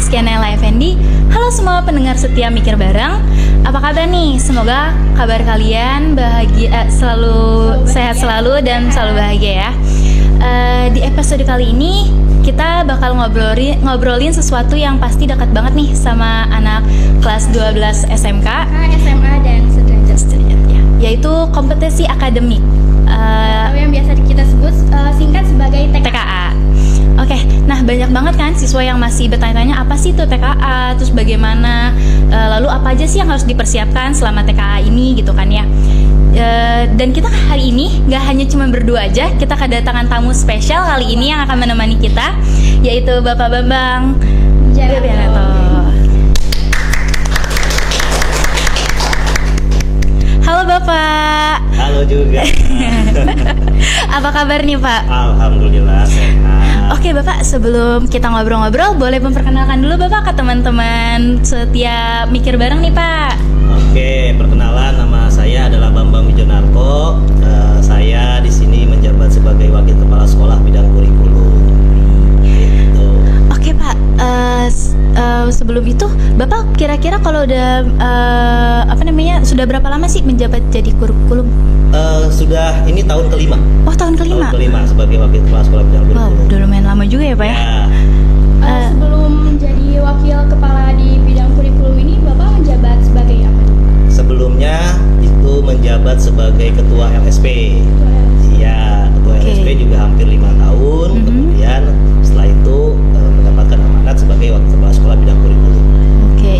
Rizkyana Ella Effendi. Halo semua pendengar setia Mikir Bareng. Apa kabar nih? Semoga kabar kalian bahagia, selalu sehat selalu dan selalu bahagia ya. Di episode kali ini kita bakal ngobrolin sesuatu yang pasti dekat banget nih sama anak kelas 12 SMK, SMA dan sederajat ya, yaitu kompetensi akademik atau yang biasa kita sebut singkat sebagai TKA. Oke, nah banyak banget kan siswa yang masih bertanya-tanya apa sih itu TKA, terus bagaimana, lalu apa aja sih yang harus dipersiapkan selama TKA ini gitu kan ya. Dan kita hari ini gak hanya cuma berdua aja, kita kedatangan tamu spesial kali ini yang akan menemani kita, yaitu Bapak Bambang Wijayanto. Halo Bapak. Halo juga. Apa kabar nih Pak? Alhamdulillah sehat. Oke Bapak, sebelum kita ngobrol-ngobrol, boleh memperkenalkan dulu Bapak ke teman-teman setia Mikir Bareng nih Pak. Oke, perkenalan, nama saya adalah Bambang Wijayanto. Saya di sini menjabat sebagai Wakil Kepala Sekolah Bidang Kurikulum. Gitu. Oke Pak, sebelum itu Bapak kira-kira kalau udah sudah berapa lama sih menjabat jadi kurikulum? Sudah ini tahun kelima. Oh, tahun kelima. Tahun kelima sebagai Wakil Kepala Sekolah Bidang Kurikulum. Wow, udah lumayan lama juga ya Pak ya. sebelum menjadi wakil kepala di bidang kurikulum ini Bapak menjabat sebagai apa? Sebelumnya itu menjabat sebagai Ketua LSP. Iya, Ketua LSP juga hampir 5 tahun. Kemudian setelah itu mendapatkan amanat sebagai Wakil Kepala Sekolah Bidang Kurikulum. Oke,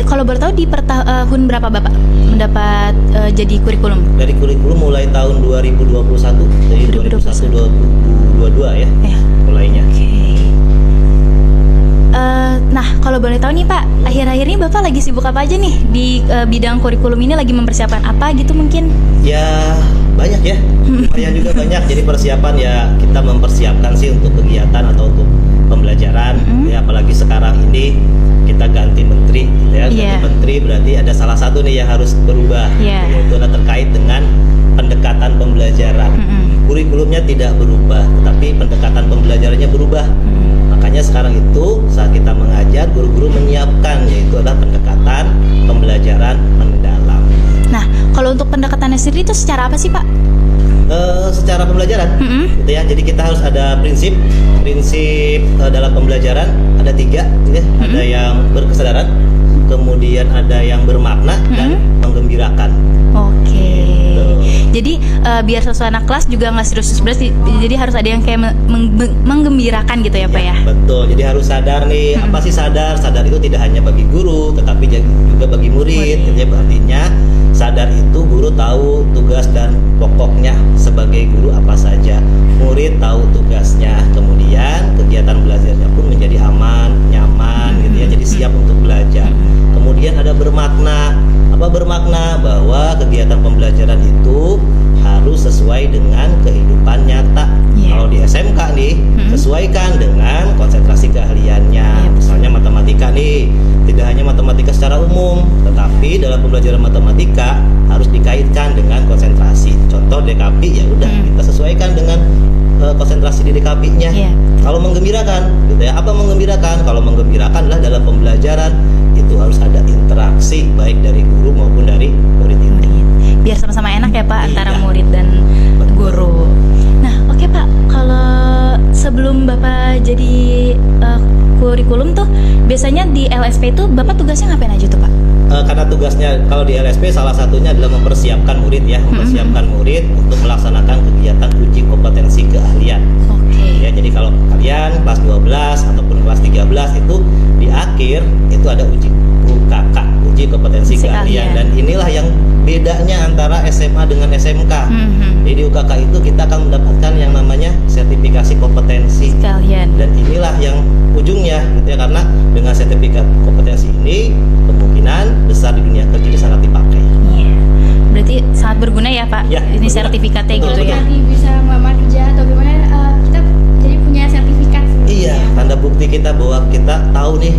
kalau boleh tahu di tahun berapa Bapak mendapat jadi kurikulum? Dari kurikulum mulai tahun 2021, dari 2021-2022 ya, mulainya. Oke. Nah, kalau boleh tahu nih Pak, akhir-akhir ini Bapak lagi sibuk apa aja nih di bidang kurikulum ini, lagi mempersiapkan apa gitu mungkin? Ya banyak ya, lumayan juga banyak. Jadi persiapan ya kita mempersiapkan sih untuk kegiatan atau untuk pembelajaran. Ya apalagi sekarang ini kita ganti menteri, gitu ya. Ganti menteri berarti ada salah satu nih yang harus berubah, yaitu terkait dengan pendekatan pembelajaran. Kurikulumnya tidak berubah, tetapi pendekatan pembelajarannya berubah. Makanya sekarang itu saat kita mengajar, guru-guru menyiapkan yaitu adalah pendekatan pembelajaran mendalam. Nah, kalau untuk pendekatannya sendiri itu secara apa sih Pak? Secara pembelajaran, gitu ya. Jadi kita harus ada prinsip dalam pembelajaran ada 3, gitu ya. Ada yang berkesadaran, kemudian ada yang bermakna dan menggembirakan. Oke. Jadi biar sesuai anak kelas juga nggak serius-serius, jadi harus ada yang kayak menggembirakan gitu ya Pak ya? Betul, jadi harus sadar nih, apa sih sadar? Sadar itu tidak hanya bagi guru, tetapi juga bagi murid. Jadi artinya sadar itu guru tahu tugas dan pokoknya sebagai guru apa saja, murid tahu tugasnya, kemudian kegiatan belajarnya pun menjadi aman, nyaman gitu ya, jadi siap untuk belajar. Kemudian ada bermakna. Apa bermakna? Bahwa kegiatan pembelajaran itu harus sesuai dengan kehidupan nyata. Kalau di SMK nih, sesuaikan dengan konsentrasi keahliannya. Misalnya matematika nih, tidak hanya matematika secara umum, tetapi dalam pembelajaran matematika harus dikaitkan dengan konsentrasi. Contoh DKP, ya udah kita sesuaikan dengan konsentrasi di DKP-nya. Kalau menggembirakan, gitu ya. Apa menggembirakan? Kalau menggembirakan adalah dalam pembelajaran itu harus ada interaksi baik dari guru maupun dari murid itu. Biar sama-sama enak ya Pak antara murid dan guru. Nah, oke Pak, kalau sebelum Bapak jadi kurikulum tuh biasanya di LSP itu Bapak tugasnya ngapain aja tuh Pak? Karena tugasnya kalau di LSP salah satunya adalah mempersiapkan murid ya, mempersiapkan murid untuk melaksanakan kegiatan uji kompetensi keahlian. Ya, jadi kalau kalian kelas 12 ataupun kelas 13 itu di akhir itu ada uji UKK, uji kompetensi keahlian, dan inilah yang bedanya antara SMA dengan SMK. Jadi di UKK itu kita akan mendapatkan yang namanya sertifikasi kompetensi keahlian, dan inilah yang ujungnya gitu ya, karena dengan sertifikat kompetensi ini kemungkinan besar di dunia kerja ini sangat dipakai. Berarti sangat berguna ya Pak, ini sertifikatnya gitu ya. Nanti bisa melamar kerja atau gimana, kita jadi punya sertifikat. Iya, tanda bukti kita bahwa kita tahu nih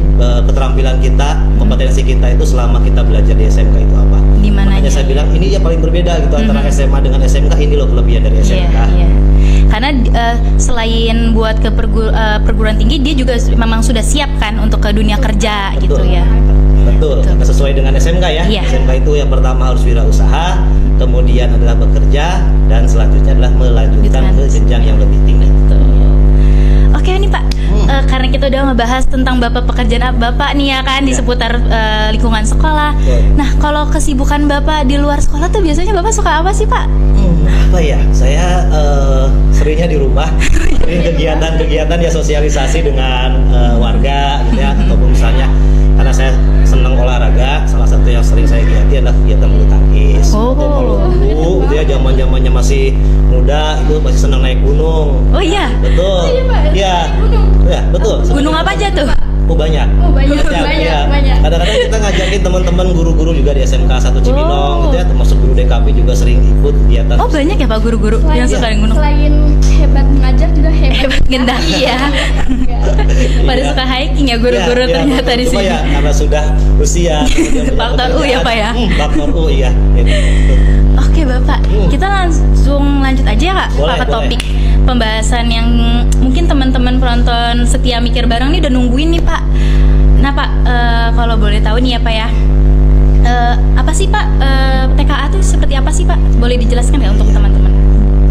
keterampilan kita, kompetensi kita itu selama kita belajar di SMK itu apa. Makanya saya bilang ini ya paling berbeda gitu antara SMA dengan SMK, ini loh kelebihan dari SMK. Karena selain buat ke perguruan tinggi, dia juga memang sudah siap kan untuk ke dunia kerja gitu ya. Betul, Betul. sesuai dengan SMK ya. Iya. SMK itu yang pertama harus wirausaha, kemudian adalah bekerja, dan selanjutnya adalah melanjutkan ke jenjang yang lebih tinggi. Oke nih Pak, karena kita udah ngebahas tentang Bapak pekerjaan Bapak nih ya kan di Ya. seputar lingkungan sekolah. Betul. Nah, kalau kesibukan Bapak di luar sekolah tuh biasanya Bapak suka apa sih Pak? Apa ya? Saya seringnya di rumah, sering kegiatan-kegiatan ya sosialisasi dengan warga gitu ya, ataupun misalnya karena saya senang olahraga, salah satu yang sering saya giati adalah kegiatan bulu tangkis. Oh. Atau kalau dulu gitu ya, zaman-zamannya masih muda itu masih senang naik gunung. Oh iya, Betul. Oh iya, Pak. Iya. Gunung. Ya, betul. gunung apa aja tuh? Oh banyak. Oh banyak, Ya. banyak. Kadang-kadang kita ngajakin teman-teman guru-guru juga di SMK 1 Cibinong gitu ya, termasuk guru DKP juga sering ikut kegiatan. Oh banyak ya Pak guru-guru yang suka naik gunung? Selain hebat mengajar juga hebat Hebat ngendaki ya. Pada Iya. suka hiking ya guru-guru Iya, ternyata betul. di Cuma sini. ya karena sudah usia kemudian punya Faktor U ya, pekerjaan. Pak ya? Faktor U iya. Gitu. Oke Bapak, kita langsung lanjut aja ya Kak Boleh, Pak, ke boleh. topik pembahasan yang mungkin teman-teman penonton setia mikir bareng nih udah nungguin nih Pak. Nah Pak, kalau boleh tahu nih ya Pak ya, apa sih Pak TKA tuh seperti apa sih Pak? Boleh dijelaskan nggak untuk teman-teman?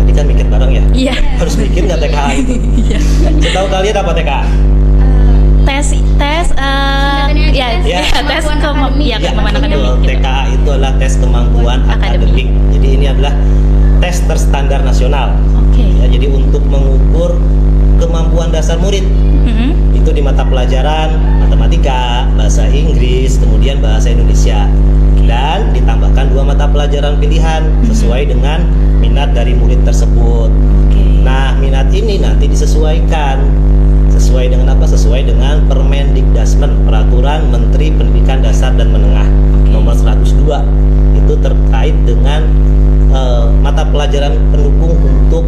Tadi kan mikir bareng ya. Iya. Harus mikir nggak TKA itu? Iya. Setahu kalian apa TKA? Tes ya, Ya. tes Kemampuan ya, Ya, kemampuan betul. akademik gitu. TKA itu adalah tes kemampuan Akademik. akademik. Jadi ini adalah tes terstandar nasional. Oke. Ya, jadi untuk mengukur kemampuan dasar murid Mhm. itu di mata pelajaran matematika, bahasa Inggris, kemudian bahasa Indonesia, dan ditambahkan 2 mata pelajaran pilihan sesuai dengan minat dari murid tersebut. Oke. Nah, minat ini nanti disesuaikan sesuai dengan apa? Sesuai dengan Permendikdasmen, Peraturan Menteri Pendidikan Dasar dan Menengah nomor 102. Itu terkait dengan mata pelajaran pendukung untuk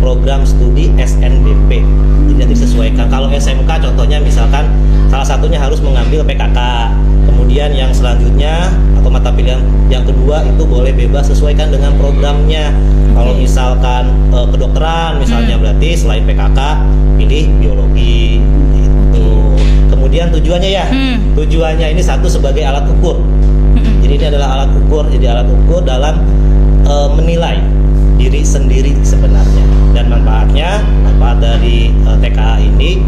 program studi SNBP. Jadi nanti disesuaikan. Kalau SMK contohnya misalkan salah satunya harus mengambil PKK. Kemudian yang selanjutnya atau mata pilihan yang kedua itu boleh bebas sesuaikan dengan programnya. Kalau misalkan kedokteran misalnya berarti selain PKK pilih biologi gitu. Kemudian tujuannya ya. Tujuannya ini satu sebagai alat ukur. Jadi ini adalah alat ukur. Jadi alat ukur dalam menilai diri sendiri sebenarnya. Dan manfaat dari TKA ini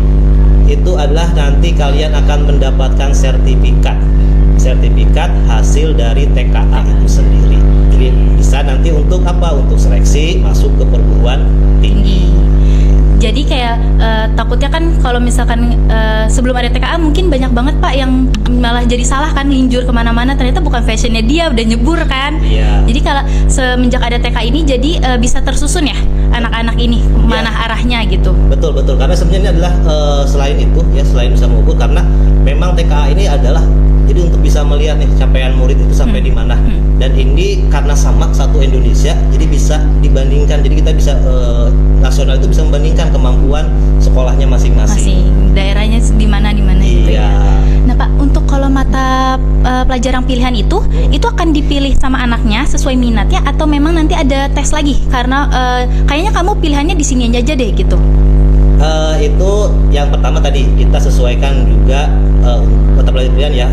itu adalah nanti kalian akan mendapatkan sertifikat hasil dari TKA itu sendiri. Jadi bisa nanti untuk apa? Untuk seleksi masuk ke perguruan tinggi. Jadi kayak takutnya kan kalau misalkan sebelum ada TKA mungkin banyak banget Pak yang malah jadi salah kan, linjur kemana-mana ternyata bukan fashionnya dia udah nyebur kan. Iya. Jadi kalau semenjak ada TKA ini jadi bisa tersusun ya anak-anak ini mana arahnya gitu. Betul karena sebenarnya ini adalah selain itu ya, selain bisa mengukur, karena memang TKA ini adalah jadi untuk bisa melihat nih capaian murid itu sampai di mana. Dan ini karena sama satu Indonesia jadi bisa dibandingkan, jadi kita bisa nasional itu bisa membandingkan kemampuan sekolahnya masing-masing. Masih daerahnya di mana gitu Iya. ya. Nah Pak, untuk kalau mata pelajaran pilihan itu akan dipilih sama anaknya sesuai minatnya atau memang nanti ada tes lagi karena kayaknya kamu pilihannya di sini aja deh gitu. Itu yang pertama tadi kita sesuaikan juga mata pelajaran pilihan ya.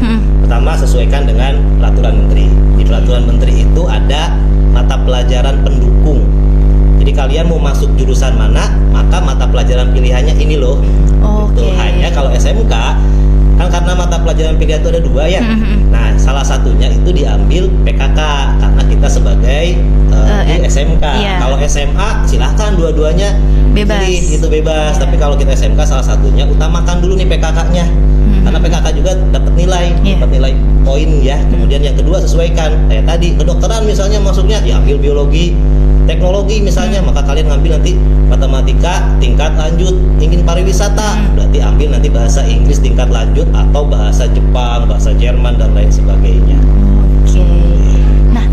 Pertama sesuaikan dengan peraturan menteri. Di peraturan menteri itu ada mata pelajaran pendukung. Jadi kalian mau masuk jurusan mana, maka mata pelajaran pilihannya ini loh. Oke. Gitu. Hanya kalau SMK kan karena mata pelajaran pilihan itu ada 2 ya. Nah, salah satunya itu diambil PKK karena kita sebagai di SMK. Iya. Kalau SMA silahkan dua-duanya Bebas. pilih, itu bebas. Tapi kalau kita SMK salah satunya utamakan dulu nih PKK-nya. Karena PKK juga dapat nilai, Iya. dapat nilai poin ya. Kemudian yang kedua sesuaikan. Kayak tadi kedokteran misalnya masuknya diambil biologi, teknologi misalnya, maka kalian ngambil nanti matematika tingkat lanjut, ingin pariwisata berarti ambil nanti bahasa Inggris tingkat lanjut atau bahasa Jepang, bahasa Jerman dan lain sebagainya. Oke. Nah,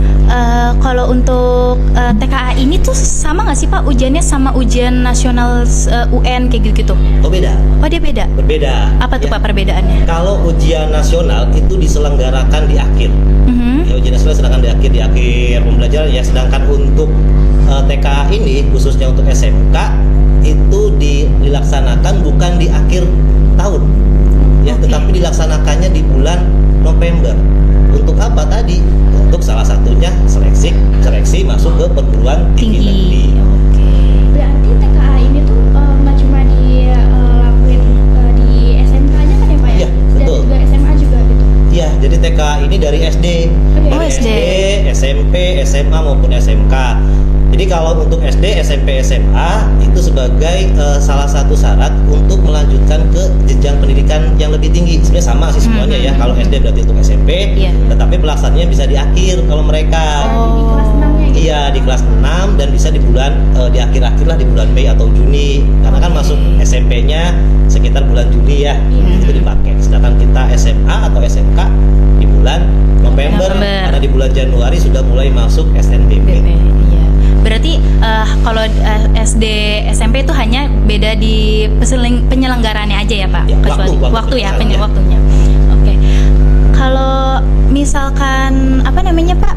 kalau untuk TKA ini tuh sama nggak sih Pak ujiannya sama ujian nasional UN kayak gitu-gitu? Oh beda, Oh dia beda. berbeda. Apa tuh Ya. Pak perbedaannya? Kalau ujian nasional itu diselenggarakan di akhir. Mhm. Ya, ujian nasional sedangkan di akhir pembelajaran ya. Sedangkan untuk TKA ini khususnya untuk SMK itu dilaksanakan bukan di akhir tahun, ya, tetapi dilaksanakannya di bulan November. Untuk apa tadi? Untuk salah satunya seleksi masuk ke perguruan tinggi negeri. Oke. Berarti TKA ini tuh nggak cuma dilakuin di SMK aja kan ya Pak ya? Iya, betul. Dan juga SMA juga gitu. Iya, jadi TKA ini dari SD, Oh, dari SD. SMP, SMA maupun SMK. Jadi kalau untuk SD, SMP, SMA itu sebagai salah satu syarat untuk melanjutkan ke jenjang pendidikan yang lebih tinggi. Sebenarnya sama sih semuanya ya. Kalau SD berarti untuk SMP, Iya. tetapi pelaksanaannya bisa di akhir kalau mereka. Berarti di kelas 6-nya gitu. Iya, di kelas 6 dan bisa di bulan di akhir-akhir lah, di bulan Mei atau Juni. Karena kan masuk SMP-nya sekitar bulan Juni ya. Iya. Itu dipakai. Sedangkan kita SMA atau SMK di bulan November. November. Karena di bulan Januari sudah mulai masuk SNBP. Iya. Berarti kalau SD SMP itu hanya beda di penyelenggaraannya aja ya Pak? Ya, Kecuali waktu ya, penyelenggaranya. waktunya. Oke. Kalau misalkan apa namanya Pak?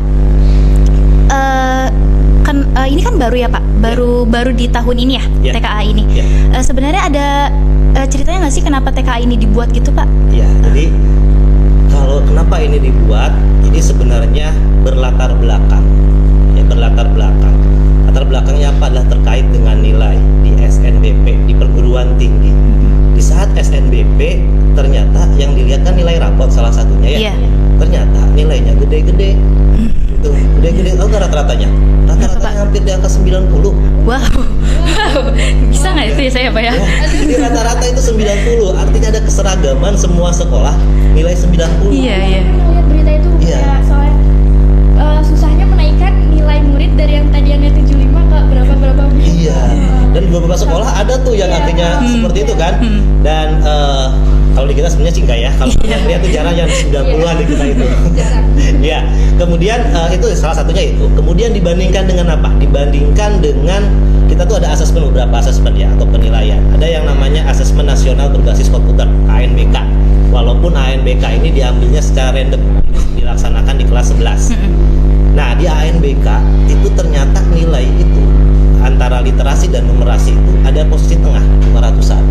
Ini kan baru ya Pak, baru di tahun ini ya, Ya. TKA ini. Ya. Sebenarnya ada ceritanya nggak sih kenapa TKA ini dibuat gitu Pak? Ya, jadi kalau kenapa ini dibuat, ini sebenarnya berlatar belakang. Ya, berlatar belakang. Latar belakangnya apa? Adalah terkait dengan nilai di SNBP, di perguruan tinggi. Di saat SNBP ternyata yang dilihat kan nilai rapot salah satunya ya. Iya. Ternyata nilainya gede-gede. Itu gede-gede. Oh, rata-ratanya. Rata-ratanya hampir di angka 90. Wow, bisa nggak itu ya saya Pak ya? Ya, jadi rata-rata itu 90. Artinya ada keseragaman semua sekolah nilai 90. Iya, iya. Aku lihat berita itu Iya. kayak soalnya susahnya menaikkan nilai murid dari yang tadinya 75 ke berapa Iya. Dan di beberapa sekolah ada tuh yang Iya. artinya seperti itu kan. Dan kalau di kita sebenarnya sih enggak ya. Kalau kita lihat tuh jarang yang 90-an di kita itu. Jarang. Ya. Kemudian itu salah satunya itu. Kemudian dibandingkan dengan apa? Dibandingkan dengan kita tuh ada asesmen, beberapa asesmen ya atau penilaian. Ada yang namanya asesmen nasional berbasis komputer (ANBK). Walaupun ANBK ini diambilnya secara random, dilaksanakan di kelas 11. Nah, di ANBK itu ternyata nilai itu antara literasi dan numerasi itu ada posisi tengah 500-an.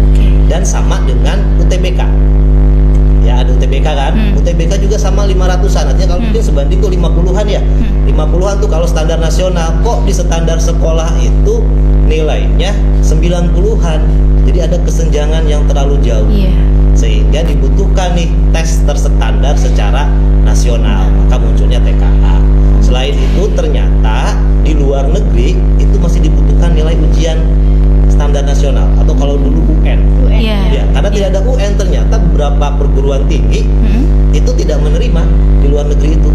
Oke. Dan sama dengan UTBK. Ya, ada UTBK kan? UTBK juga sama 500-an. Artinya kalau mungkin sebanding tuh 50-an ya. 50-an tuh kalau standar nasional. Kok di standar sekolah itu nilainya 90-an. Jadi ada kesenjangan yang terlalu jauh. Iya. Sehingga dibutuhkan nih tes terstandar secara nasional, maka munculnya TKA. Selain itu ternyata di luar negeri itu masih dibutuhkan nilai ujian standar nasional atau kalau dulu UN. Iya. Ya, karena tidak ada UN ternyata beberapa perguruan tinggi itu tidak menerima di luar negeri itu.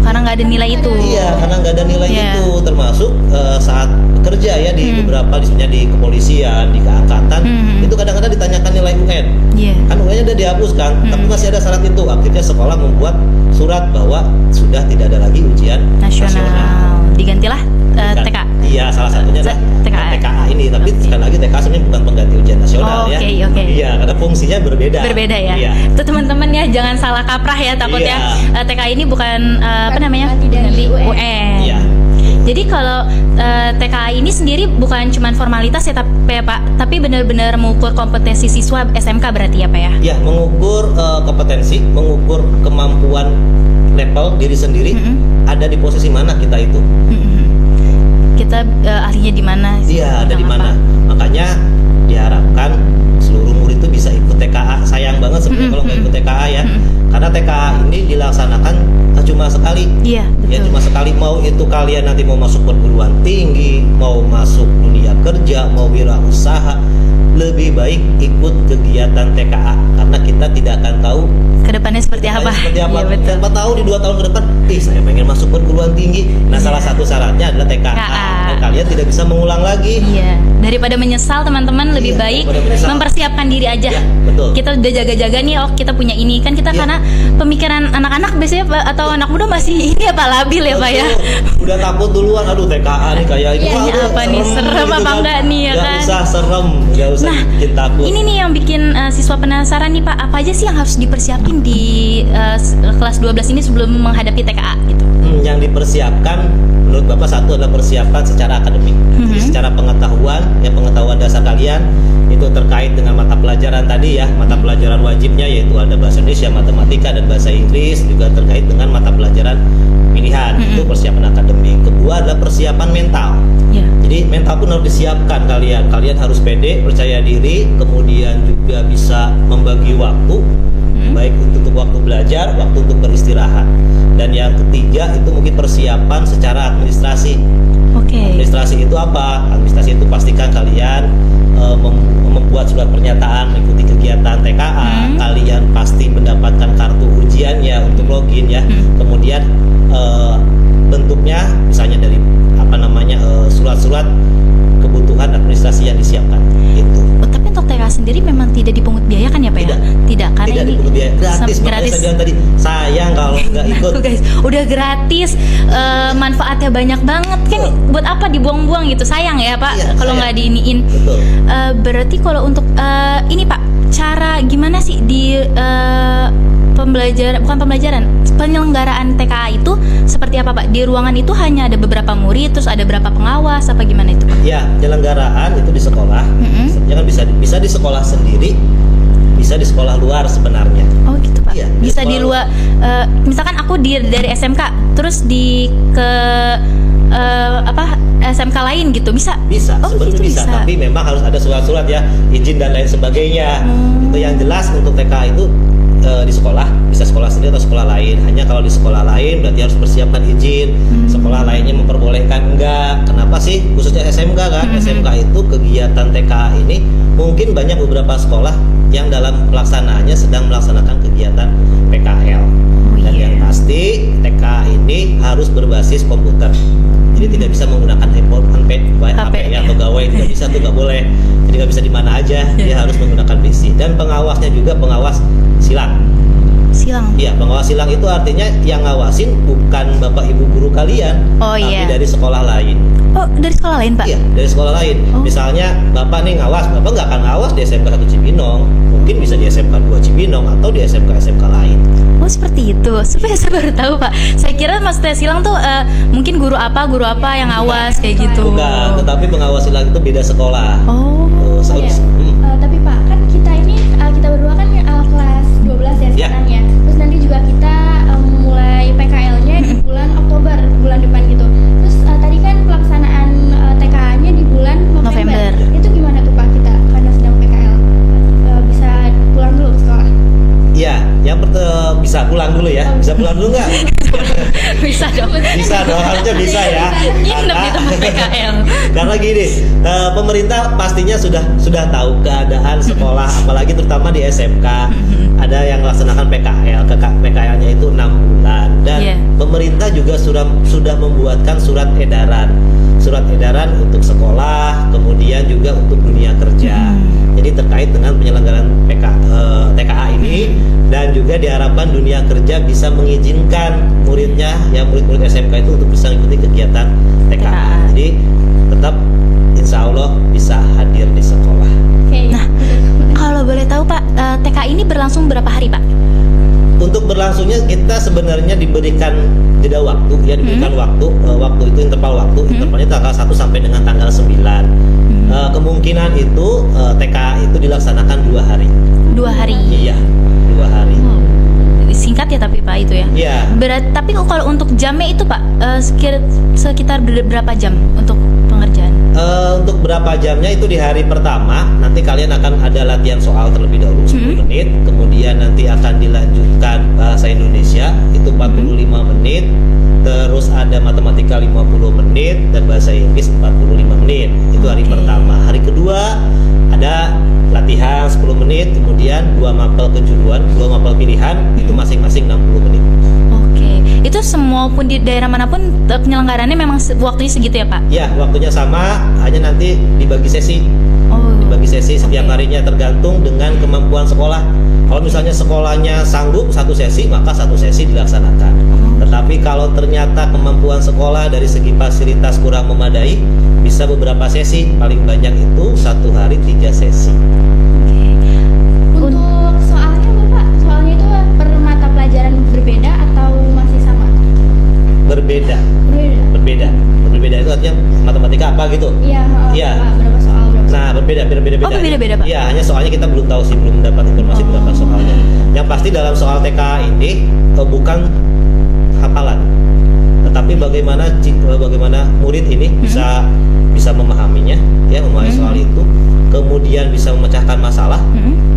Karena nggak ada nilai itu. Iya, karena nggak ada nilai Iya. itu, termasuk saat bekerja ya di beberapa, misalnya di kepolisian, di keangkatan, itu kadang-kadang ditanyakan nilai UN. Iya. Kan UN-nya udah dihapuskan, tapi masih ada syarat itu. Akhirnya sekolah membuat surat bahwa sudah tidak ada lagi ujian Nasional. Digantilah Kan- TK. Iya, salah satunya adalah TKA. TKA ini. Tapi Oke. sekali lagi TKA sebenarnya bukan pengganti ujian nasional ya. Oke, oke. Iya, karena fungsinya berbeda. Berbeda ya. Iya. Itu teman-teman ya jangan salah kaprah ya takutnya Iya. TK ini bukan apa Bukan namanya? ganti dari UN. Iya. Jadi kalau TKA ini sendiri bukan cuma formalitas ya Pak, tapi benar-benar mengukur kompetensi siswa SMK berarti ya Pak ya? Ya, mengukur kompetensi, mengukur kemampuan level diri sendiri, ada di posisi mana kita itu. Kita ahlinya di mana? Iya, ada di tentang mana. apa? Makanya diharapkan seluruh murid itu bisa ikut TKA. Sayang banget sebenarnya kalau nggak ikut TKA ya. Karena TKA ini dilaksanakan cuma sekali. Iya, Ya, betul. cuma sekali. Mau itu kalian nanti mau masuk perguruan tinggi, mau masuk dunia kerja, mau wirausaha, lebih baik ikut kegiatan TKA karena kita tidak akan tahu Kedepannya seperti apa? seperti apa. Iya, betul. Siapa tahu di 2 tahun ke depan, saya pengen masuk perguruan tinggi. Nah, salah satu syaratnya adalah TKA. TKA. Dan kalian tidak bisa mengulang lagi. Iya, daripada menyesal teman-teman lebih Iya, baik daripada menyesal. mempersiapkan diri aja. Ya, betul. Kita udah jaga-jaga nih, oh kita punya ini kan kita Iya. karena pemikiran anak-anak biasanya Pak, atau anak muda masih ini ya Pak labil ya Pak ya. Betul. Udah takut duluan, aduh TKA nih kayak ini. Iya, Wah, ini udah apa nih, serem gitu apa kan. enggak nih, ya Nggak kan? usah serem, nggak usah Nah, bikin takut. Ini nih yang bikin siswa penasaran nih nih Pak, apa aja sih yang harus dipersiapin di kelas 12 ini sebelum menghadapi TKA gitu? Yang dipersiapkan menurut Bapak satu adalah persiapan secara akademik. Jadi secara pengetahuan, ya pengetahuan dasar kalian itu terkait dengan mata pelajaran tadi ya, mata pelajaran wajibnya yaitu ada bahasa Indonesia, matematika dan bahasa Inggris, juga terkait dengan mata pelajaran pilihan. Itu persiapan akademik. Kedua adalah persiapan mental. Ya. Jadi mental pun harus disiapkan kalian. Kalian harus pede, percaya diri, kemudian juga bisa membagi waktu, baik untuk waktu belajar, waktu untuk beristirahat. Dan yang ketiga itu mungkin persiapan secara administrasi. Oke. Administrasi itu apa? Administrasi itu pastikan kalian membuat surat pernyataan mengikuti kegiatan TKA. Kalian pasti mendapatkan kartu ujiannya untuk login ya. Kemudian bentuknya misalnya dari surat-surat kebutuhan administrasi yang disiapkan itu. Oh, tapi untuk TKA sendiri memang tidak dipungut biaya kan ya Pak ya? Tidak, karena Tidak ini dipungut biaya, gratis. Makanya gratis. saya bilang tadi sayang kalau nggak ikut. Tuh guys, udah gratis, manfaatnya banyak banget kan. Buat apa dibuang-buang gitu? Sayang ya Pak, Iya, kalau sayang. nggak diiniin. Betul. Berarti kalau untuk ini Pak, cara gimana sih di penyelenggaraan TKA itu seperti apa Pak? Di ruangan itu hanya ada beberapa murid, terus ada berapa pengawas, apa gimana itu Pak? Ya, penyelenggaraan itu di sekolah. Sebenarnya kan bisa di sekolah sendiri, bisa di sekolah luar sebenarnya. Oh gitu Pak. Iya, Bisa di di sekolah. luar. Misalkan aku dari SMK, terus SMK lain gitu bisa? Bisa, Oh, sebetulnya gitu bisa. bisa. Tapi memang harus ada surat-surat ya, izin dan lain sebagainya. Itu yang jelas untuk TKA itu di sekolah, bisa sekolah sendiri atau sekolah lain. Hanya kalau di sekolah lain berarti harus persiapkan izin. Sekolah lainnya memperbolehkan enggak. Kenapa sih? Khususnya SMK kan. SMK itu kegiatan TKA ini mungkin banyak beberapa sekolah yang dalam pelaksanaannya sedang melaksanakan kegiatan PKL. Dan yang pasti TKA ini harus berbasis komputer. Jadi tidak bisa menggunakan handphone, HP ya, atau gawai, tidak bisa, tuh nggak boleh. Jadi nggak bisa di mana aja, dia harus menggunakan PC. Dan pengawasnya juga pengawas silang. Silang. Iya, pengawas silang itu artinya yang ngawasin bukan bapak ibu guru kalian, Oh, tapi iya. dari sekolah lain. Oh, dari sekolah lain Pak? Iya, dari sekolah lain. Oh. Misalnya bapak nih ngawas, bapak nggak akan ngawas di SMK 1 Cibinong, mungkin bisa di SMK 2 Cibinong atau di SMK lain. Oh seperti itu. Supaya saya baru tahu Pak. Saya kira maksudnya silang tuh mungkin guru apa yang ngawas kayak gitu. Bukan, tetapi pengawas silang itu beda sekolah. Oh. Iya. Tapi Pak, kan kita ini kita berdua kan kelas 12 ya Ya. sekarang ya. Terus nanti juga kita mulai PKL-nya di bulan Oktober, bulan depan gitu. Terus tadi kan pelaksanaan TKA-nya di bulan November. November. Itu gimana tuh Pak kita karena sedang PKL? Bisa pulang dulu ke sekolah? Iya, yang bisa pulang dulu ya. Bisa pulang dulu nggak? Bisa dong. Bisa dong, harusnya bisa ya. Nginep di tempat PKL. Karena gini, pemerintah pastinya sudah tahu keadaan sekolah, apalagi terutama di SMK. Ada yang melaksanakan PKL, PKL-nya itu 6 bulan. Dan Iya. pemerintah juga sudah membuatkan surat edaran untuk sekolah, kemudian juga untuk dunia kerja. Jadi terkait dengan penyelenggaraan TKA ini, dan juga diharapkan dunia kerja bisa mengizinkan muridnya, yang murid-murid SMK itu untuk bisa mengikuti kegiatan TKA. Jadi tetap insya Allah bisa hadir di sekolah. Oke. Nah, kalau boleh tahu Pak, TKA ini berlangsung berapa hari Pak? Untuk berlangsungnya kita sebenarnya diberikan jeda waktu ya, diberikan waktu itu intervalnya tanggal 1 sampai dengan tanggal 9. Kemungkinan itu TKA itu dilaksanakan 2 hari. 2 hari. Iya, 2 hari. Wow. Singkat ya tapi Pak itu ya. Iya. Tapi kalau untuk jamnya itu Pak sekitar berapa jam untuk pengerjaan? Untuk berapa jamnya itu di hari pertama nanti kalian akan ada latihan soal terlebih dahulu 10 menit, kemudian nanti akan dilanjutkan bahasa Indonesia itu 45 menit, terus ada matematika 50 menit dan bahasa Inggris 45 menit. Itu hari pertama. Hari kedua ada latihan 10 menit, kemudian 2 mapel kejuruan, 2 mapel pilihan itu masing-masing 60 menit. Oke, itu semua pun di daerah manapun penyelenggaraannya memang waktunya segitu ya Pak? Ya, waktunya sama, hanya nanti dibagi sesi. Oh. Dibagi sesi setiap harinya tergantung dengan kemampuan sekolah. Kalau misalnya sekolahnya sanggup 1 sesi, maka 1 sesi dilaksanakan. Tetapi kalau ternyata kemampuan sekolah dari segi fasilitas kurang memadai, bisa beberapa sesi, paling banyak itu 1 hari 3 sesi. Untuk soal nanti dalam soal TKA ini bukan hafalan, tetapi bagaimana murid ini bisa memahaminya, ya, memahami soal itu, kemudian bisa memecahkan masalah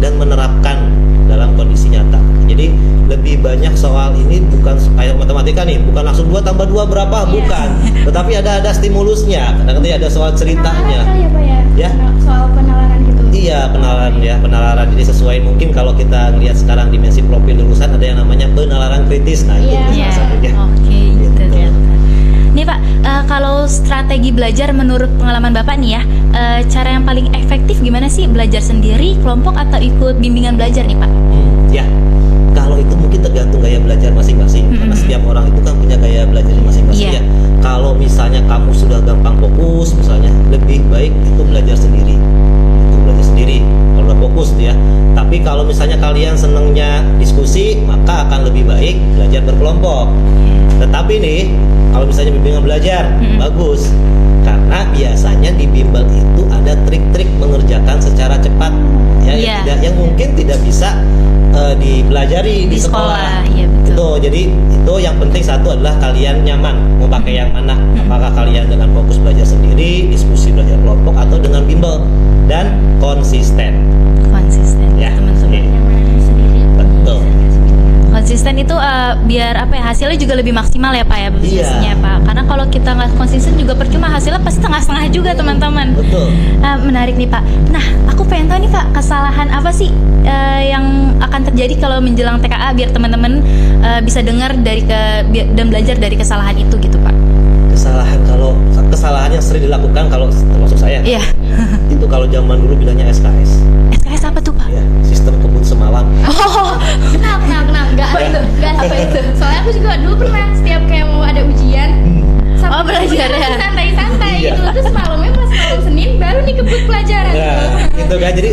dan menerapkan dalam kondisi nyata. Jadi lebih banyak soal ini bukan kayak matematika nih, bukan langsung 2 tambah 2 berapa, bukan, tetapi ada stimulusnya, kadang-kadang ada soal ceritanya. Penalaran kali ya Pak ya? Ya. Soal penalaran gitu. Iya, penalaran. Jadi sesuai mungkin kalau kita lihat sekarang dimensi profil lulusan ada yang namanya penalaran kritis. Nah, itu Iya. salah satunya. Oke, gitu Gitu. ternyata. Nih Pak, kalau strategi belajar menurut pengalaman Bapak nih ya, cara yang paling efektif gimana sih, belajar sendiri, kelompok, atau ikut bimbingan belajar nih Pak? Ya, kalau itu mungkin tergantung gaya belajar masing-masing, karena setiap orang itu kan punya gaya belajar masing-masing. Iya. Ya. Kalau misalnya kamu sudah gampang fokus, misalnya lebih baik itu belajar sendiri. Kalau udah fokus ya. Tapi kalau misalnya kalian senangnya diskusi, maka akan lebih baik belajar berkelompok. Tetapi nih, kalau misalnya bimbingan belajar, bagus. Karena biasanya di bimbel itu ada trik-trik mengerjakan secara cepat, ya, yang mungkin tidak bisa dipelajari di sekolah. Iya, betul. Itu jadi itu yang penting satu adalah kalian nyaman mau pakai yang mana. Apakah kalian dengan fokus belajar sendiri, diskusi belajar kelompok, atau dengan bimbel, dan konsisten. Ya, Teman-teman. Yang mana sendiri. betul. Konsisten itu biar apa ya, hasilnya juga lebih maksimal ya Pak ya, biasanya Pak. Karena kalau kita nggak konsisten juga percuma, hasilnya pasti setengah-setengah juga teman-teman. Betul. Menarik nih Pak. Nah, aku pengen tahu nih Pak, kesalahan apa sih yang akan terjadi kalau menjelang TKA, biar teman-teman bisa dengar dan belajar dari kesalahan itu gitu Pak. Kesalahan yang sering dilakukan kalau termasuk saya, Iya. itu kalau zaman dulu bilangnya SKS, SKS apa tuh Pak? ya, sistem kebut semalam. Oh, Kenal. Enggak apa itu. Soalnya aku juga dulu pernah setiap kayak mau ada ujian. Oh, belajar ya? Santai-santai Iya. gitu. Terus malamnya pas malam Senin baru dikebut pelajaran. Nah, itu kan jadi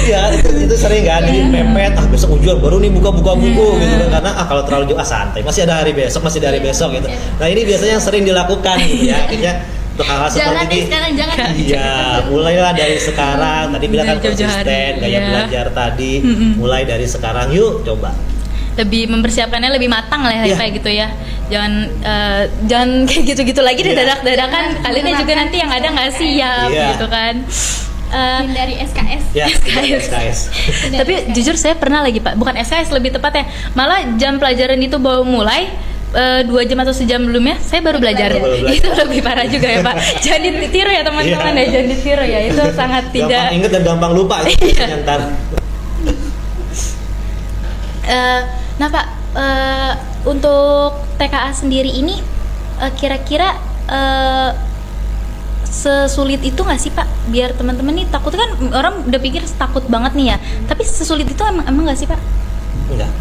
ya itu sering kan, jadi mepet, besok ujian baru nih buka buku gitu kan, karena kalau terlalu jauh santai, masih ada hari besok gitu. Nah, ini biasanya yang sering dilakukan gitu ya, akhirnya untuk hal-hal Jangan seperti nih ini. sekarang, jangan. Iya, mulailah dari sekarang. Tadi bilang kan Jauh-jauh konsisten, hari. gaya Iya. belajar tadi, mulai dari sekarang yuk coba. lebih mempersiapkannya lebih matang lah ya Iya. kayak gitu ya. Jangan kayak gitu-gitu lagi Iya. dadak-dadakan. Kalian juga nanti yang ada nggak siap Iya. gitu kan. Hindari SKS. Ya, SKS. Tapi jujur saya pernah lagi Pak, bukan SKS lebih tepatnya, malah jam pelajaran itu baru mulai 2 jam atau sejam belumnya saya baru belajar. Baru belajar. Itu lebih parah juga ya Pak. Jangan ditiru ya teman-teman Iya. ya, jangan ditiru ya. Itu sangat tidak. Gampang inget dan gampang lupa itu ntar. Nah Pak, untuk TKA sendiri ini kira-kira sesulit itu nggak sih Pak? Biar teman-teman nih, takut kan orang udah pikir takut banget nih ya. Tapi sesulit itu emang nggak sih Pak? Enggak.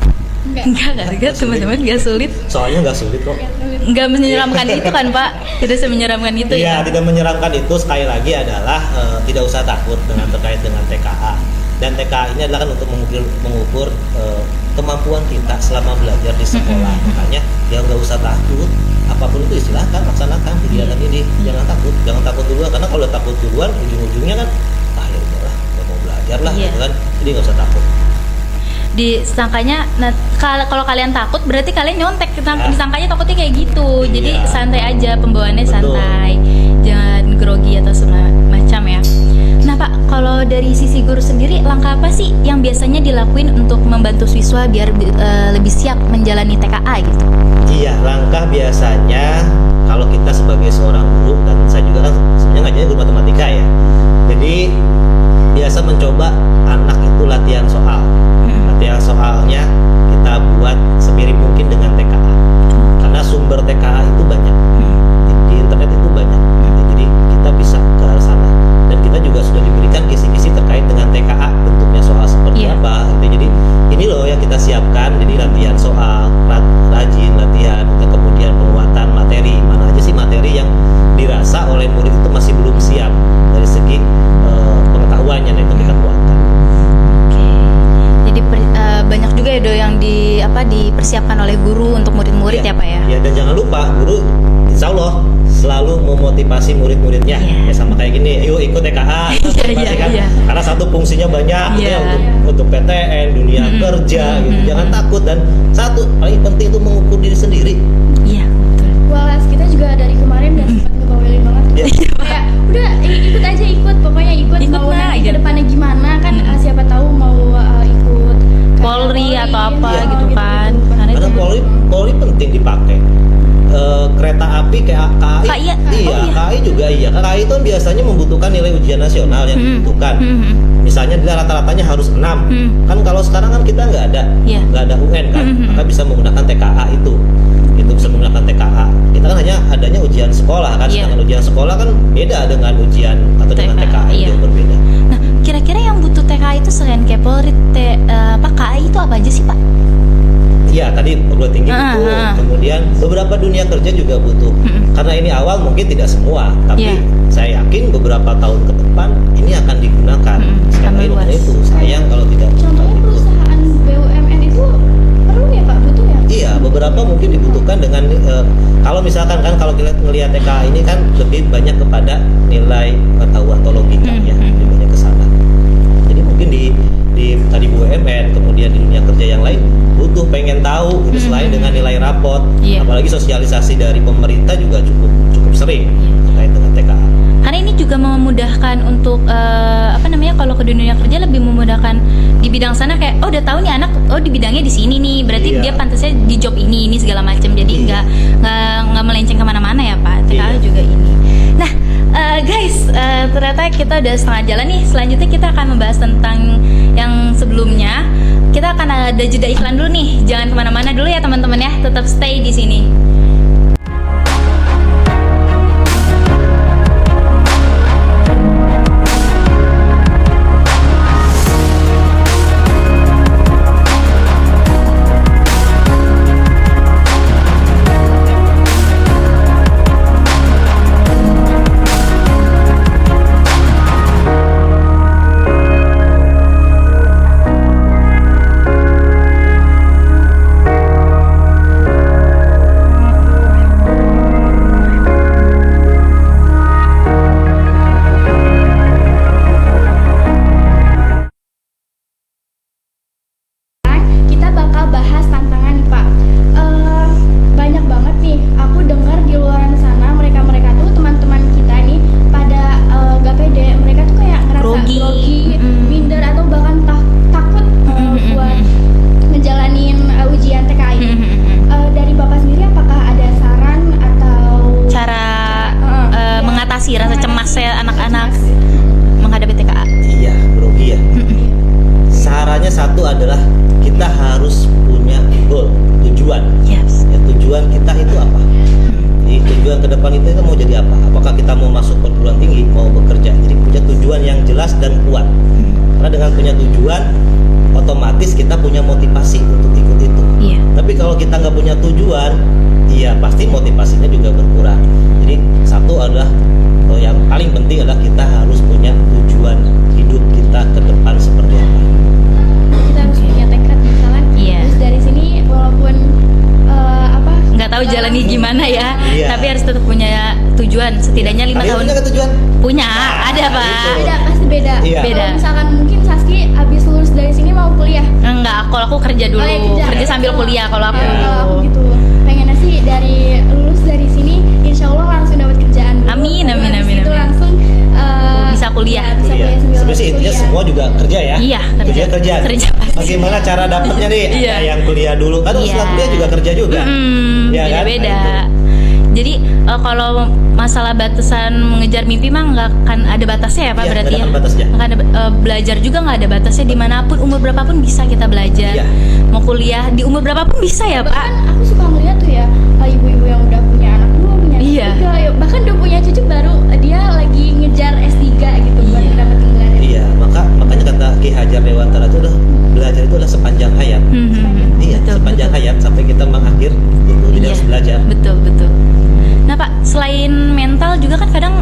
Enggak teman-teman, nggak sulit. Soalnya nggak sulit kok. Nggak menyeramkan itu kan Pak? Tidak semenyeramkan itu Iya, ya? tidak menyeramkan itu, sekali lagi adalah tidak usah takut dengan terkait dengan TKA. Dan TKA ini adalah kan untuk mengukur kemampuan kita selama belajar di sekolah. Makanya ya nggak usah takut, apapun itu silahkan laksanakan kegiatan ini. Jangan takut duluan, karena kalau takut duluan ujung-ujungnya kan ya udahlah, nggak mau belajar lah Iya. gitu kan. Jadi nggak usah takut. Disangkanya, nah, kalau kalian takut berarti kalian nyontek. Disangkanya takutnya kayak gitu. Jadi Iya. santai aja, pembawaannya Betul. santai, jangan grogi atau semacam ya. Nah Pak, kalau dari sisi guru sendiri, langkah apa sih yang biasanya dilakuin untuk membantu siswa biar lebih siap menjalani TKA gitu? Iya, langkah biasanya kalau kita sebagai seorang guru, dan saya juga kan sebenarnya ngajarnya guru matematika ya. Jadi biasa mencoba anak itu latihan soal. Latihan soalnya kita buat semirip mungkin dengan TKA. Karena sumber TKA itu banyak. Di internet itu banyak. Jadi kita bisa ke arah sana. Dan kita juga sudah diberikan kisi-kisi terkait dengan TKA, bentuknya soal seperti Iya. apa. Jadi ini loh yang kita siapkan. Jadi latihan soal, rajin latihan, kemudian penguatan materi. Mana aja sih materi yang dirasa oleh murid itu masih belum siap dari segi pengetahuannya, nah itu kita kuatkan. Oke. Jadi banyak juga ya Do yang dipersiapkan oleh guru untuk murid-murid ya Pak ya. Ya, dan jangan lupa guru insya Allah selalu memotivasi murid-muridnya. Iya. Ya sama kayak gini, yuk ikut TKA. Iya, Pasti kan? iya. Karena satu fungsinya banyak, gitu Iya. ya, untuk PTN, dunia kerja, gitu. Jangan takut. tapi kayak KAI, KAI ya? iya, Oh, iya. KAI juga iya. KAI itu kan biasanya membutuhkan nilai ujian nasional yang dibutuhkan. Misalnya dia rata-ratanya harus 6. Kan kalau sekarang kan kita nggak ada, Iya. nggak ada UN kan, maka bisa menggunakan TKA itu bisa menggunakan TKA. Kita kan hanya adanya ujian sekolah kan, Iya. sedangkan ujian sekolah kan beda dengan ujian atau dengan TKA iya. itu berbeda. Nah, kira-kira yang butuh TKA itu selain kayak Polri, KAI itu apa aja sih Pak? Iya, tadi perguruan tinggi butuh. Kemudian beberapa dunia kerja juga butuh. Karena ini awal mungkin tidak semua, tapi Iya. saya yakin beberapa tahun ke depan ini akan digunakan. Sekali lagi luas. nomor itu sayang kalau tidak. Contohnya perusahaan BUMN itu perlu ya Pak, butuh ya? Iya, beberapa mungkin dibutuhkan dengan kalau misalkan kan kalau kita ngelihat TKA ini kan lebih banyak kepada nilai pengetahuan atau logika ya, lebih banyak ke sana. Jadi mungkin di tadi BUMN, kemudian di dunia kerja yang lain butuh pengen tahu gitu, selain dengan nilai rapot, Iya. apalagi sosialisasi dari pemerintah juga cukup sering terkait dengan TKA. Karena ini juga memudahkan untuk kalau ke dunia kerja lebih memudahkan di bidang sana kayak udah tahu nih anak di bidangnya di sini nih, berarti Iya. dia pantasnya di job ini segala macam, jadi Iya. nggak melenceng kemana-mana ya Pak. TKA Iya. juga ini. Nah guys, ternyata kita udah setengah jalan nih. Selanjutnya kita akan membahas tentang yang sebelumnya. Kita akan ada jeda iklan dulu nih. Jangan kemana-mana dulu ya teman-teman ya. Tetap stay di sini. Kita bakal bahas tantangan nih Pak. Banyak banget nih, aku dengar di luaran sana mereka tuh teman-teman kita nih pada gak pede, mereka tuh kayak ngerasa Grogi. minder atau bahkan takut buat ngejalanin ujian TKA ini. Dari Bapak sendiri apakah ada saran atau Cara mengatasi rasa cemasnya anak-anak menghadapi TKA. Iya, grogi ya. Sarannya satu adalah kita harus punya goal, tujuan. Yes. Ya, tujuan kita itu apa? Jadi tujuan ke depan itu mau jadi apa? Apakah kita mau masuk perguruan tinggi, mau bekerja? Jadi punya tujuan yang jelas dan kuat. Karena dengan punya tujuan, otomatis kita punya motivasi untuk ikut itu. Iya. Tapi kalau kita nggak punya tujuan, iya pasti motivasinya juga berkurang. Jadi satu adalah yang paling penting adalah kita harus punya tujuan hidup kita ke depan seperti apa. kita harus punya tekad misalkan. Iya. Terus dari sini walaupun Nggak tahu jalannya gimana ya, Iya. tapi harus tetap punya tujuan setidaknya 5 Kalian tahun. punya nggak tujuan? Punya, Nah, ada Pak. itu. beda, pasti beda. Iya. Beda. Kalau misalkan mungkin Saski abis lulus dari sini mau kuliah. Enggak, kalau aku kerja dulu, Oh, ya, kerja sambil kuliah kalau aku. Ya, kalau aku gitu. Pengennya sih dari lulus dari sini, insya Allah langsung dapat kerjaan dulu. Amin, Baru amin, habis amin, itu amin. langsung Bisa kuliah. ya, bisa Iya. kuliah sambil Sebenarnya sih intinya kuliah. semua juga kerja ya. Iya, Kerja. Kerja pasti. Bagaimana cara dapatnya nih? Iya. Ada yang kuliah dulu. Kan Iya. setelah kuliah juga kerja juga. Iya kan? Beda-beda. Nah, Jadi kalau masalah batasan mengejar mimpi mah nggak akan ada batasnya ya Pak, Iya, berarti nggak ya. ada batasnya. Nggak ada, belajar juga nggak ada batasnya, dimanapun umur berapapun bisa kita belajar. Iya. Mau kuliah di umur berapapun bisa ya Pak. Bahkan aku suka ngeliat tuh ya ibu-ibu yang udah punya anak dua, punya anak Iya. tiga, ya, bahkan udah punya cucu baru dia lagi ngejar S3 gitu buat Iya. dapetin gelar. Iya, makanya kata Ki Hajar Dewantara itu adalah belajar itu adalah sepanjang hayat. Iya, Betul, sepanjang betul. hayat sampai kita mengakhir itu tidak harus belajar. Betul, betul. Nah Pak, selain mental juga kan kadang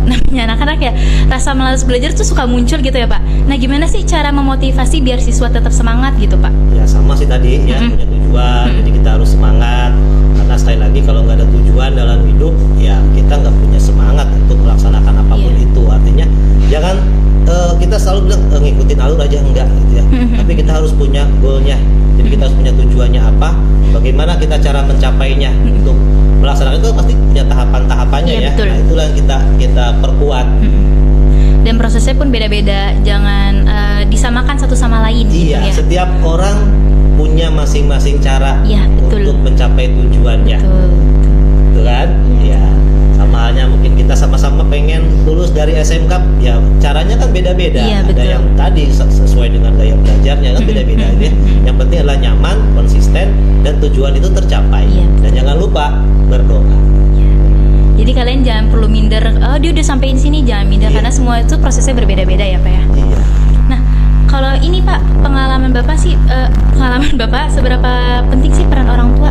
namanya anak-anak ya, rasa malas belajar tuh suka muncul gitu ya Pak. Nah gimana sih cara memotivasi biar siswa tetap semangat gitu Pak? Ya sama sih tadi ya, punya tujuan. Jadi kita harus semangat. Karena sekali lagi kalau nggak ada tujuan dalam hidup, ya kita nggak punya semangat untuk melaksanakan apapun Iya. itu. Artinya jangan kita selalu bilang ngikutin alur aja enggak gitu ya. Tapi kita harus punya goalnya. Jadi kita harus punya tujuannya apa, bagaimana kita cara mencapainya untuk melaksanakan itu pasti punya tahapan-tahapannya Iya, ya. betul. Nah, itulah yang kita perkuat. Dan prosesnya pun beda-beda, jangan disamakan satu sama lain gitu Iya, ya. setiap orang punya masing-masing cara Iya, betul. untuk mencapai tujuannya. Betul. gitu kan? Ya, sama halnya mungkin kita sama-sama pengen lulus dari SMK, ya caranya kan beda-beda. Iya, Ada betul. yang tadi sesuai dengan gaya belajarnya kan beda-beda. Gitu ya. Yang penting adalah nyaman, konsisten, dan tujuan itu tercapai. Iya. Dan jangan lupa berdoa. Jadi kalian jangan perlu minder, oh dia udah sampein sini, jangan minder Iya. karena semua itu prosesnya berbeda-beda ya Pak ya. Iya. Nah, kalau ini Pak, pengalaman Bapak seberapa penting sih peran orang tua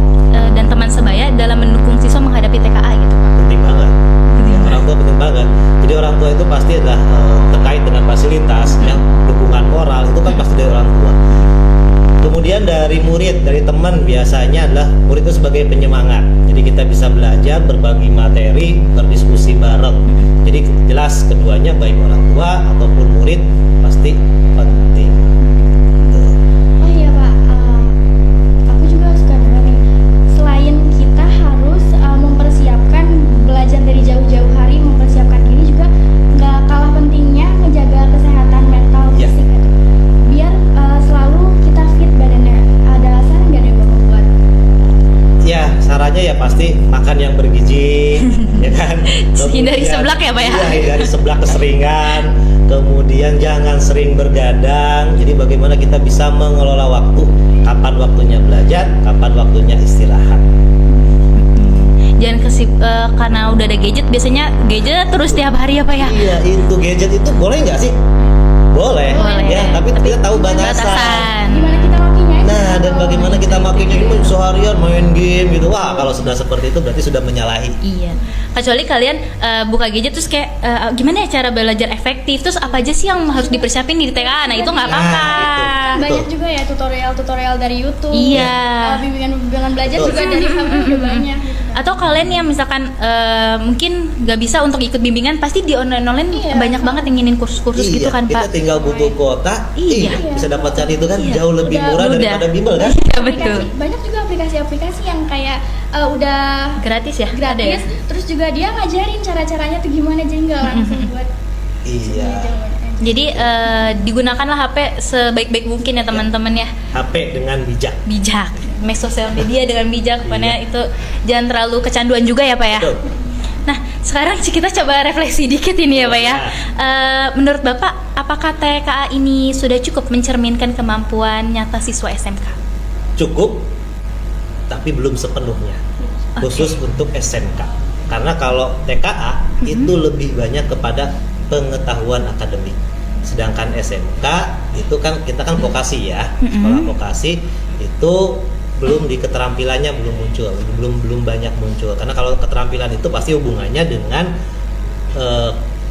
dan teman sebaya dalam mendukung siswa menghadapi TKA gitu? Penting banget. Orang tua penting banget. Jadi orang tua itu pasti adalah terkait dengan fasilitas, yang dukungan moral itu kan pasti dari orang tua. Kemudian dari murid, dari teman biasanya adalah murid itu sebagai penyemangat. Jadi kita bisa belajar, berbagi materi, berdiskusi bareng. Jadi jelas keduanya baik orang tua ataupun murid pasti penting. Tuh. Oh iya Pak, aku juga suka dengar nih. Selain kita harus mempersiapkan belajar dari jauh-jauh hari, mempersiapkan diri juga nggak kalah pentingnya menjaga kesehatan mental Ya. fisik gitu. Biar selalu kita fit badannya. Ada saran nggak dari Bapak buat? Ya, sarannya ya pasti makan yang bergizi, ya kan? Hindari Kemudian- seblak ya, Pak ya? Iya, hindari seblak keseringan. Kemudian jangan sering bergadang. Jadi bagaimana kita bisa mengelola waktu, kapan waktunya belajar, kapan waktunya istirahat. Jangan karena udah ada gadget, biasanya gadget terus tiap hari ya Pak ya. Iya, itu gadget itu boleh nggak sih? Boleh, Boleh, ya, tapi kita tahu batasan. Batasan. Gimana kita makinya? Nah, dan bagaimana kita makainya ini seharian main game gitu. Wah, kalau sudah seperti itu berarti sudah menyalahi. Iya, kecuali kalian buka gadget terus kayak gimana ya cara belajar efektif, terus apa aja sih yang harus dipersiapin di TKA, nah itu nggak Nah, apa-apa. itu. Banyak Betul. juga ya tutorial-tutorial dari YouTube. Iya. Bimbingan-bimbingan belajar Betul. juga dari HP udah banyak. Gitu. Atau kalian yang misalkan mungkin nggak bisa untuk ikut bimbingan, pasti di online Iya. banyak banget yang nginin kursus-kursus gitu kan kita Pak. tinggal butuh kuota, Iya. bisa dapatkan itu kan Iya. jauh lebih Udah murah mudah. daripada bimbel kan? Iya betul. Banyak juga aplikasi-aplikasi yang kayak udah Gratis ya? Ada ya? gratis, terus juga dia ngajarin cara-caranya tuh gimana, jadi nggak langsung buat Iya. jawaban aja. Jadi digunakanlah HP sebaik-baik mungkin ya teman-teman ya. HP dengan bijak. Make sosial media dengan bijak, pokoknya Iya. itu jangan terlalu kecanduan juga ya Pak ya. Betul. Nah, sekarang kita coba refleksi dikit ini ya Pak ya. Menurut Bapak, apakah TKA ini sudah cukup mencerminkan kemampuan nyata siswa SMK? Cukup, tapi belum sepenuhnya. Oke. Khusus untuk SMK. Karena kalau TKA itu lebih banyak kepada pengetahuan akademik. Sedangkan SMK itu kan kita kan vokasi ya, sekolah vokasi itu belum di keterampilannya belum muncul, belum banyak muncul. Karena kalau keterampilan itu pasti hubungannya dengan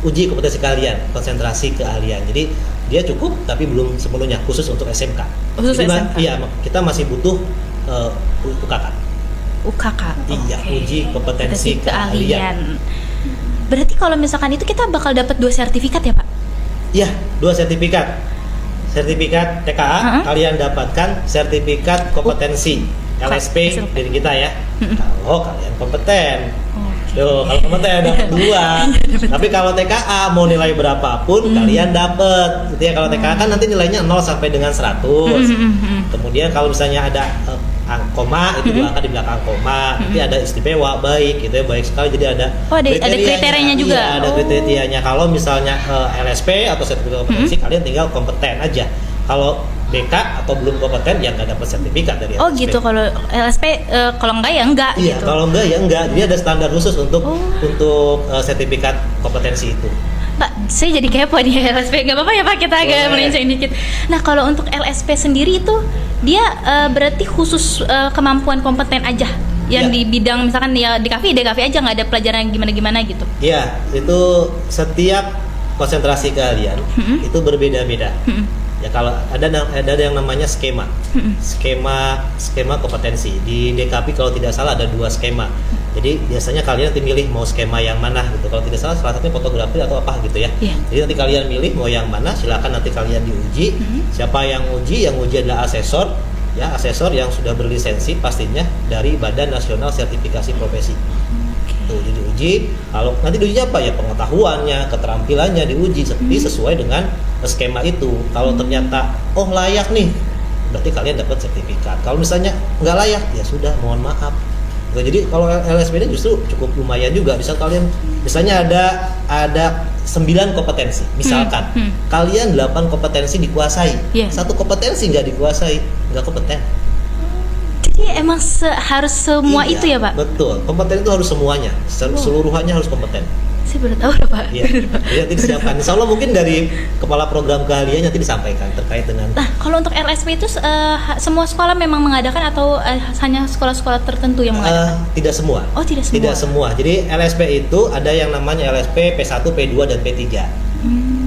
uji kompetensi keahlian, konsentrasi keahlian. Jadi dia cukup tapi belum sepenuhnya khusus untuk SMK. Khusus Jadi, SMK. Iya, kita masih butuh UKK. UKK. Iya, Oke. uji kompetensi keahlian. Berarti kalau misalkan itu kita bakal dapat 2 sertifikat ya Pak? Iya, 2 sertifikat. Sertifikat TKA kalian dapatkan sertifikat kompetensi LSP SLP. dari kita ya. Kalau kalian kompeten. Oke. Tuh, kalau kompeten dapat 2. Tapi kalau TKA mau nilai berapapun kalian dapat. Gitu ya. Kalau TKA kan nanti nilainya 0 sampai dengan 100. Kemudian kalau misalnya ada koma itu diangkat di belakang koma, nanti ada istimewa baik gitu ya, baik sekali. Jadi ada Oh, ada kriterianya juga. Iya, ada kriterianya. Kalau misalnya LSP atau sertifikat kompetensi kalian tinggal kompeten aja. Kalau BK atau belum kompeten ya nggak dapat sertifikat dari LSP. Oh gitu, kalau LSP kalau enggak ya enggak Iya, gitu. kalau enggak ya enggak. Jadi ada standar khusus untuk Oh. sertifikat kompetensi itu. Pak, saya jadi kepo nih LSP. Gak apa-apa ya Pak, kita agak Boleh. melenceng dikit. Nah, kalau untuk LSP sendiri itu dia berarti khusus kemampuan kompeten aja yang Ya. di bidang misalkan ya di kafe aja, nggak ada pelajaran gimana-gimana gitu. Iya, itu setiap konsentrasi keahlian itu berbeda-beda. Ya kalau ada yang namanya skema. Skema kompetensi. Di DKP kalau tidak salah ada 2 skema. Jadi biasanya kalian nanti milih mau skema yang mana gitu. Kalau tidak salah satunya fotografi atau apa gitu ya. Iya. Jadi nanti kalian milih mau yang mana, silakan nanti kalian diuji. Siapa yang uji? Yang uji adalah asesor. Ya, asesor yang sudah berlisensi pastinya dari Badan Nasional Sertifikasi Profesi. Tuh, jadi uji. Kalau nanti diuji apa ya, pengetahuannya, keterampilannya diuji sesuai dengan skema itu. Kalau ternyata layak nih, berarti kalian dapat sertifikat. Kalau misalnya nggak layak, ya sudah, mohon maaf. Nah, jadi kalau LSP ini justru cukup lumayan juga. Misalnya ada 9 kompetensi. Misalkan kalian 8 kompetensi dikuasai, Iya. satu kompetensi nggak dikuasai, nggak kompeten. Jadi emang harus semua Iya, itu ya Pak? Betul, kompeten itu harus semuanya, seluruhannya harus kompeten. Saya baru tahu loh Pak. Iya, jadi nanti disiapkan. Insya Allah mungkin dari kepala program keahlian nanti disampaikan terkait dengan. Nah, kalau untuk LSP itu semua sekolah memang mengadakan atau hanya sekolah-sekolah tertentu yang mengadakan? Tidak semua. Oh, tidak semua. Tidak semua. Jadi LSP itu ada yang namanya LSP P1, P2 dan P3.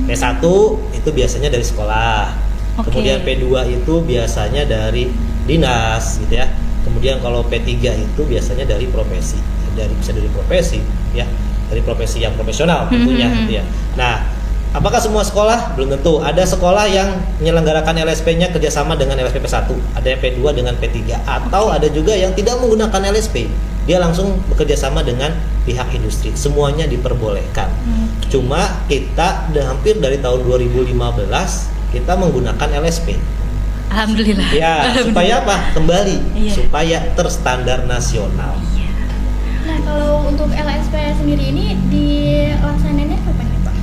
P1 itu biasanya dari sekolah. Oke. Kemudian P2 itu biasanya dari dinas gitu ya. Kemudian kalau P3 itu biasanya dari profesi. Bisa dari profesi ya. Dari profesi yang profesional tentunya gitu ya. Nah, apakah semua sekolah? Belum tentu. Ada sekolah yang menyelenggarakan LSP-nya kerjasama dengan LSP P1, ada yang P2 dengan P3, atau ada juga yang tidak menggunakan LSP. Dia langsung bekerja sama dengan pihak industri. Semuanya diperbolehkan. Cuma kita hampir dari tahun 2015 kita menggunakan LSP. Alhamdulillah. Ya, supaya apa? Kembali, Iya. supaya terstandar nasional. Nah, kalau untuk LSP sendiri ini dilaksanainnya kapan ya Pak?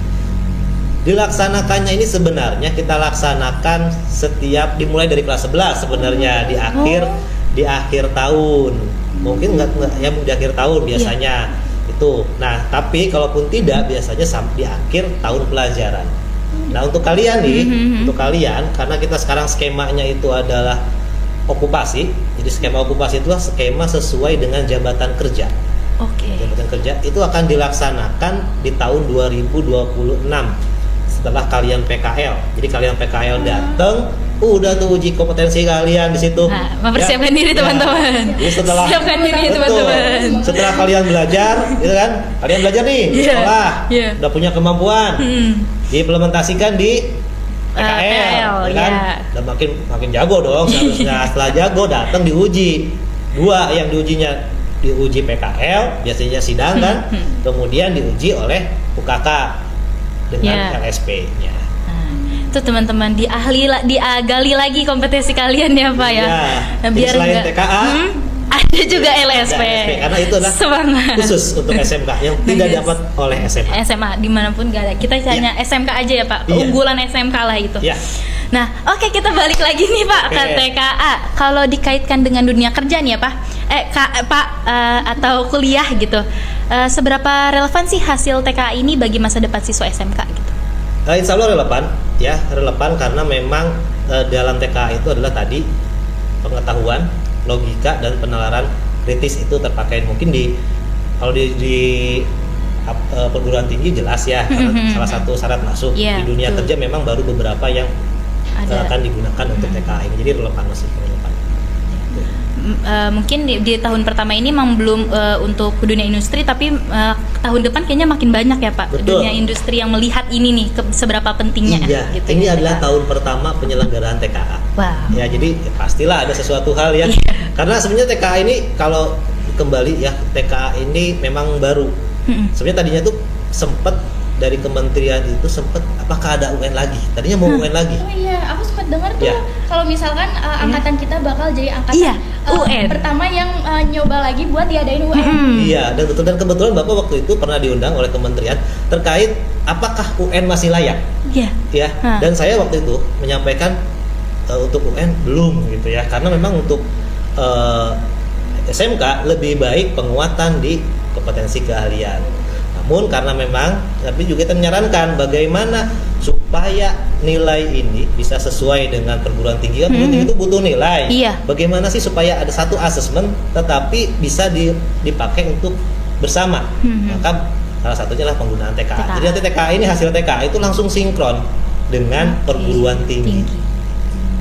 Dilaksanakannya ini sebenarnya kita laksanakan setiap dimulai dari kelas 11 sebenarnya di akhir tahun. Mungkin enggak ya di akhir tahun biasanya itu. Nah, tapi kalaupun tidak biasanya sampai di akhir tahun pelajaran. Nah, untuk kalian nih, untuk kalian karena kita sekarang skemanya itu adalah okupasi. Jadi skema okupasi itu skema sesuai dengan jabatan kerja. Oke. Jabatan kerja itu akan dilaksanakan di tahun 2026 setelah kalian PKL. Jadi kalian PKL datang, udah tuh uji kompetensi kalian di situ. Nah, mempersiapkan diri teman-teman. Jadi setelah Siapkan diri Betul. teman-teman. Setelah kalian belajar, gitu kan? Kalian belajar nih di Iya, sekolah, iya. udah punya kemampuan, diimplementasikan di PKL, PKL, ya kan? iya. Dan makin jago dong seharusnya. Setelah jago datang diuji. Dua yang diujinya diuji PKL, biasanya sidang kan, kemudian diuji oleh UKK dengan Iya. LSP-nya. Nah, itu teman-teman digali lagi kompetensi kalian ya Pak ya. Iya. Nah, Jadi biar selain nggak- TKA, ada juga LSP. karena itu adalah semangat. khusus untuk SMK yang tidak Yes. dapat oleh SMA. SMA dimanapun gak ada. Kita hanya SMK aja ya Pak. Iya. Keunggulan SMK lah itu. Ya. Nah, oke kita balik lagi nih Pak ke Oke. TKA. Kalau dikaitkan dengan dunia kerja nih ya Pak, Pak atau kuliah gitu, seberapa relevan sih hasil TKA ini bagi masa depan siswa SMK gitu? Insya Allah relevan, ya relevan karena memang dalam TKA itu adalah tadi pengetahuan, logika dan penalaran kritis itu terpakai. Mungkin kalau di perguruan tinggi jelas ya, karena salah satu syarat masuk. Iya, Di dunia betul. kerja memang baru beberapa yang Ada. akan digunakan untuk TKA ini, jadi relevan, masih relevan. Mungkin di tahun pertama ini memang belum untuk dunia industri, tapi tahun depan kayaknya makin banyak ya Pak. Betul. Dunia industri yang melihat ini nih seberapa pentingnya. Iya, gitu ini ya, adalah TKA. tahun pertama penyelenggaraan TKA. Wow. Ya, jadi pastilah ada sesuatu hal ya. Iya. Karena sebenarnya TKA ini kalau kembali ya, TKA ini memang baru. Sebenarnya tadinya tuh sempet dari kementerian itu sempet apakah ada UN lagi? Tadinya mau UN lagi. Oh iya, aku sempat dengar tuh Iya. kalau misalkan angkatan kita bakal jadi angkatan Iya, UN. pertama yang nyoba lagi buat diadain UN. Iya, dan betul, dan kebetulan Bapak waktu itu pernah diundang oleh kementerian terkait apakah UN masih layak. Iya. Ya, Hah. dan saya waktu itu menyampaikan untuk UN belum gitu ya, karena memang untuk SMK lebih baik penguatan di kompetensi keahlian. Namun karena memang tapi juga kita menyarankan bagaimana supaya nilai ini bisa sesuai dengan perguruan tinggi. Kan perguruan tinggi itu butuh nilai. Iya. Bagaimana sih supaya ada satu asesmen tetapi bisa dipakai untuk bersama. Maka salah satunya adalah penggunaan TKA. Jadi nanti TKA ini, hasil TKA itu langsung sinkron dengan perguruan tinggi.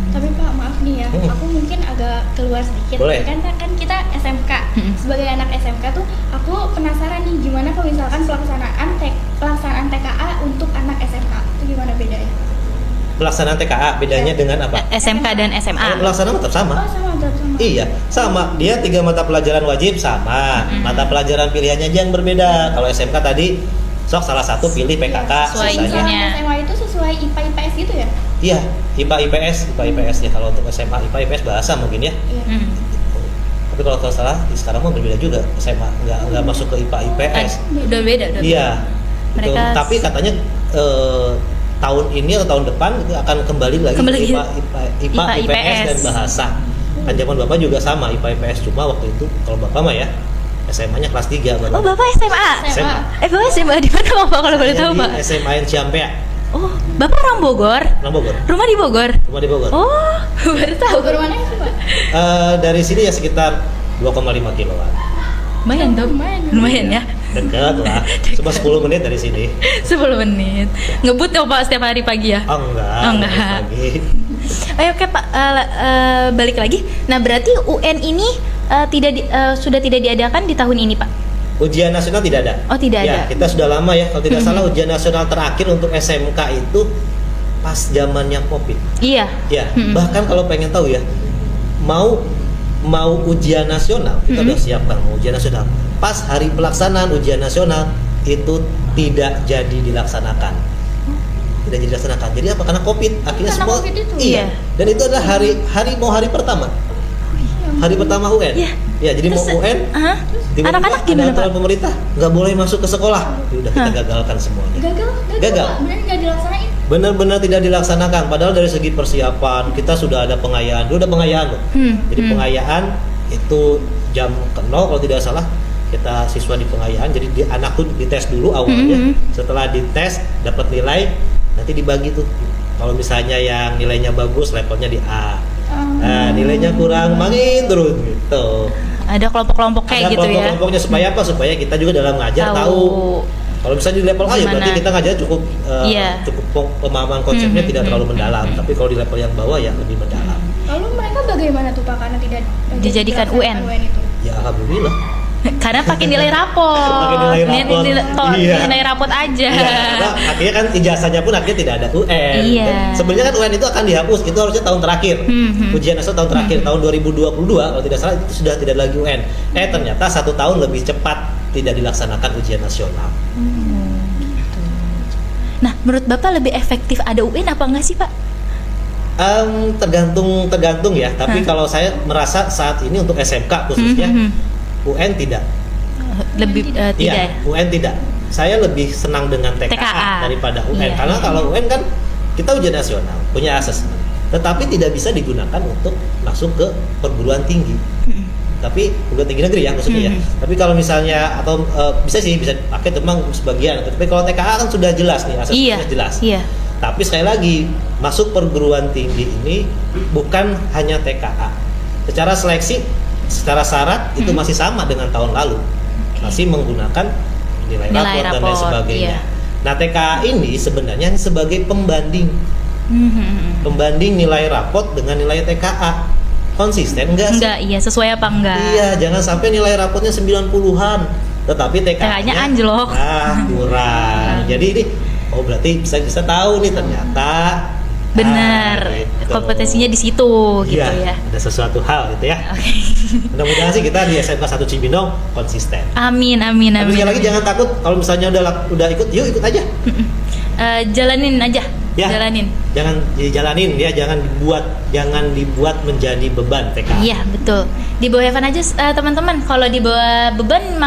Tapi Pak, maaf nih ya, aku mungkin agak keluar sedikit. Boleh. Kan kita SMK. Sebagai anak SMK tuh aku penasaran nih gimana kalau misalkan pelaksanaan TKA untuk anak SMK. Itu gimana bedanya? Pelaksanaan TKA bedanya dengan apa? SMK dan SMA. Kalau pelaksanaan tetap sama. Oh, sama. Iya, sama. Dia 3 mata pelajaran wajib sama. Mata pelajaran pilihannya aja yang berbeda. Kalau SMK tadi sok salah satu pilih PKK, Sesuai sisanya. ininya. Misalkan SMA itu sesuai IPA IPS gitu ya? Iya, IPA IPS ya. Kalau untuk SMA IPA IPS bahasa mungkin ya. Iya. Tapi Tapi kalau nggak salah sekarang mah berbeda juga, SMA nggak masuk ke IPA IPS. Udah beda, udah Iya. beda. Gitu. Mereka Tapi katanya tahun ini atau tahun depan itu akan kembali lagi Kembali ke IPA, IPS dan IPS. bahasa. Kan zaman Bapak juga sama IPA IPS, cuma waktu itu kalau Bapak mah ya SMA-nya kelas 3 baru. Oh, Bapak SMA. SMA. Bapak SMA di mana Bapak kalau boleh tahu, Saya Pak? di SMA yang Ciampea, Oh, Bapak orang Bogor. Orang Bogor. Rumah di Bogor. Rumah di Bogor. Oh, baru tahu. Bogor mana itu, Pak? Dari sini ya sekitar 2,5 kiloan. Lumayan tuh. Lumayan ya. Dekat lah. Cuma 10 menit dari sini. 10 menit. Ngebut ya Pak setiap hari pagi ya? Oh enggak. Oh, enggak. Lagi. Oke Pak, balik lagi. Nah berarti UN ini sudah tidak diadakan di tahun ini Pak? Ujian nasional tidak ada. Oh tidak Ya, ada. kita sudah lama ya. Kalau tidak salah ujian nasional terakhir untuk SMK itu pas zamannya Covid. Iya. Ya, bahkan kalau pengen tahu ya, mau ujian nasional, kita udah siapkan mau ujian nasional. Pas hari pelaksanaan ujian nasional itu tidak jadi dilaksanakan. Tidak jadi dilaksanakan. Jadi apa? Karena Covid. Akhirnya Karena semua Covid itu? Iya. Iya. Dan itu adalah hari pertama. Hari pertama UN. Iya. Ya, jadi Terus, mau UN. Tiba-tiba anak-anak ada gimana aturan Pak? pemerintah nggak boleh masuk ke sekolah. Ya udah kita gagalkan semuanya. Gagal. Pak. Beneran nggak dilaksanain. Benar-benar tidak dilaksanakan. Padahal dari segi persiapan kita sudah ada pengayaan. Dulu ada pengayaan loh. Jadi pengayaan itu jam ke 0 kalau tidak salah kita siswa di pengayaan. Jadi anak tuh dites dulu awalnya. Setelah dites dapat nilai nanti dibagi tuh. Kalau misalnya yang nilainya bagus levelnya di A. Nah, nilainya kurang makin turun gitu. Ada kelompok-kelompok kayak Ada gitu ya? kelompok-kelompoknya supaya apa? Supaya kita juga dalam ngajar tahu. Kalau misalnya di level A ya berarti Gimana? kita ngajar cukup Iya. cukup pemahaman konsepnya tidak terlalu mendalam. Tapi kalau di level yang bawah ya lebih mendalam. Lalu mereka bagaimana tuh Pak karena tidak Dijadikan UN? itu? Ya alhamdulillah. Karena pakai nilai rapot. Pakai nilai rapot. Iya. Nilai rapot aja. Iya, karena akhirnya kan ijazahnya pun akhirnya tidak ada UN. Iya. Dan sebenarnya kan UN itu akan dihapus. Itu harusnya tahun terakhir. Ujian nasional tahun terakhir tahun 2022 kalau tidak salah itu sudah tidak lagi UN. Ternyata 1 tahun lebih cepat tidak dilaksanakan ujian nasional. Nah, menurut Bapak lebih efektif ada UN apa enggak sih Pak? Tergantung ya. Tapi kalau saya merasa saat ini untuk SMK khususnya UN tidak. Lebih tidak Iya, ya? UN tidak. Saya lebih senang dengan TKA, TKA. daripada UN. Iya. Karena kalau UN kan kita ujian nasional, punya asesmen. Tetapi tidak bisa digunakan untuk masuk ke perguruan tinggi. Tapi perguruan tinggi negeri ya maksudnya ya. Tapi kalau misalnya atau bisa pakai memang sebagian. Tapi kalau TKA kan sudah jelas nih asesmennya Iya. jelas. Iya. Tapi sekali lagi masuk perguruan tinggi ini bukan hanya TKA. Secara seleksi, secara syarat itu masih sama dengan tahun lalu. Masih menggunakan nilai rapor dan lain rapor, sebagainya. iya. Nah, TKA ini sebenarnya sebagai pembanding nilai rapot dengan nilai TKA. Konsisten enggak sih? Enggak, iya sesuai apa enggak? Iya, jangan sampai nilai rapotnya 90-an, tetapi TKA-nya anjlok. Kurang. Jadi ini berarti bisa tahu nih ternyata Benar. gitu. Kompetensinya di situ gitu Iya, ya. ada sesuatu hal gitu ya. Oke. Mudah-mudahan sih kita di SMK 1 Cibinong konsisten. Amin. Tapi sekali lagi jangan takut kalau misalnya udah ikut, yuk ikut aja. Jalanin aja. Ya. Jalanin. Jangan dijalanin ya, jangan dibuat menjadi beban TKA. Iya, betul. Di bawah Evan aja teman-teman. Kalau di bawah beban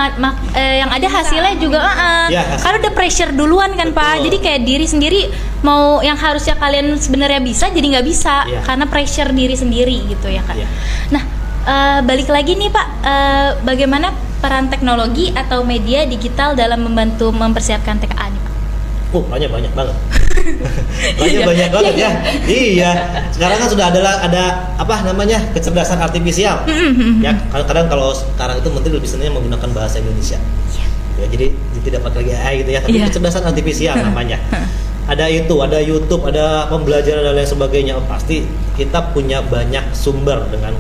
yang ada hasilnya juga Ya, hasil. karena udah pressure duluan kan, Pak. Betul. Jadi kayak diri sendiri mau yang harusnya kalian sebenarnya bisa jadi nggak bisa Ya. karena pressure diri sendiri gitu ya kan. Ya. Nah, balik lagi nih Pak, bagaimana peran teknologi atau media digital dalam membantu mempersiapkan TKA nih Pak? Banyak banget. banyak banget ya. Iya. Sekarang kan sudah ada apa namanya kecerdasan artifisial. Ya, kadang-kadang kalau sekarang itu menteri lebih senangnya menggunakan bahasa Indonesia. Ya, jadi tidak pakai lagi AI gitu ya, tapi Iya. kecerdasan artifisial namanya. Ada YouTube, ada pembelajaran dan lain sebagainya. Pasti kita punya banyak sumber dengan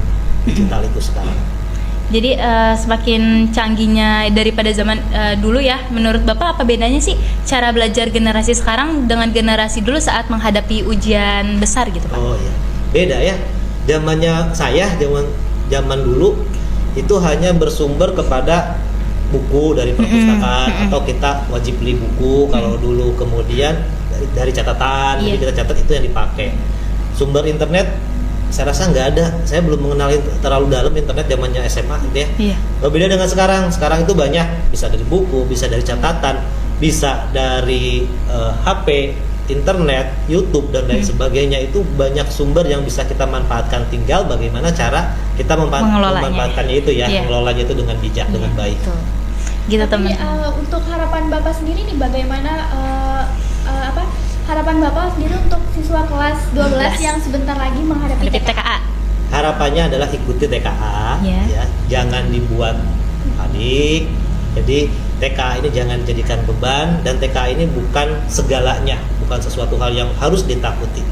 digital itu sekarang. Jadi semakin canggihnya daripada zaman dulu ya. Menurut Bapak apa bedanya sih cara belajar generasi sekarang dengan generasi dulu saat menghadapi ujian besar gitu Pak? Oh iya, beda ya. Zamannya saya, zaman dulu itu hanya bersumber kepada buku dari perpustakaan atau kita wajib beli buku kalau dulu, kemudian dari catatan, Iya. jadi kita catat itu yang dipakai. Sumber internet saya rasa nggak ada. Saya belum mengenal terlalu dalam internet zamannya SMA gitu ya. Iya. Berbeda dengan sekarang. Sekarang itu banyak, bisa dari buku, bisa dari catatan, bisa dari HP, internet, YouTube dan lain sebagainya. Itu banyak sumber yang bisa kita manfaatkan. Tinggal bagaimana cara kita Mengelolanya. memanfaatkannya itu ya, Iya. mengelolanya itu dengan bijak, dengan baik. Betul. Gitu Tapi teman-teman. untuk harapan Bapak sendiri nih bagaimana harapan Bapak sendiri untuk siswa kelas 12 yang sebentar lagi menghadapi Ada TKA? TKA. Harapannya adalah ikuti TKA, Iya. ya, jangan dibuat panik. Jadi TKA ini jangan jadikan beban, dan TKA ini bukan segalanya, bukan sesuatu hal yang harus ditakuti.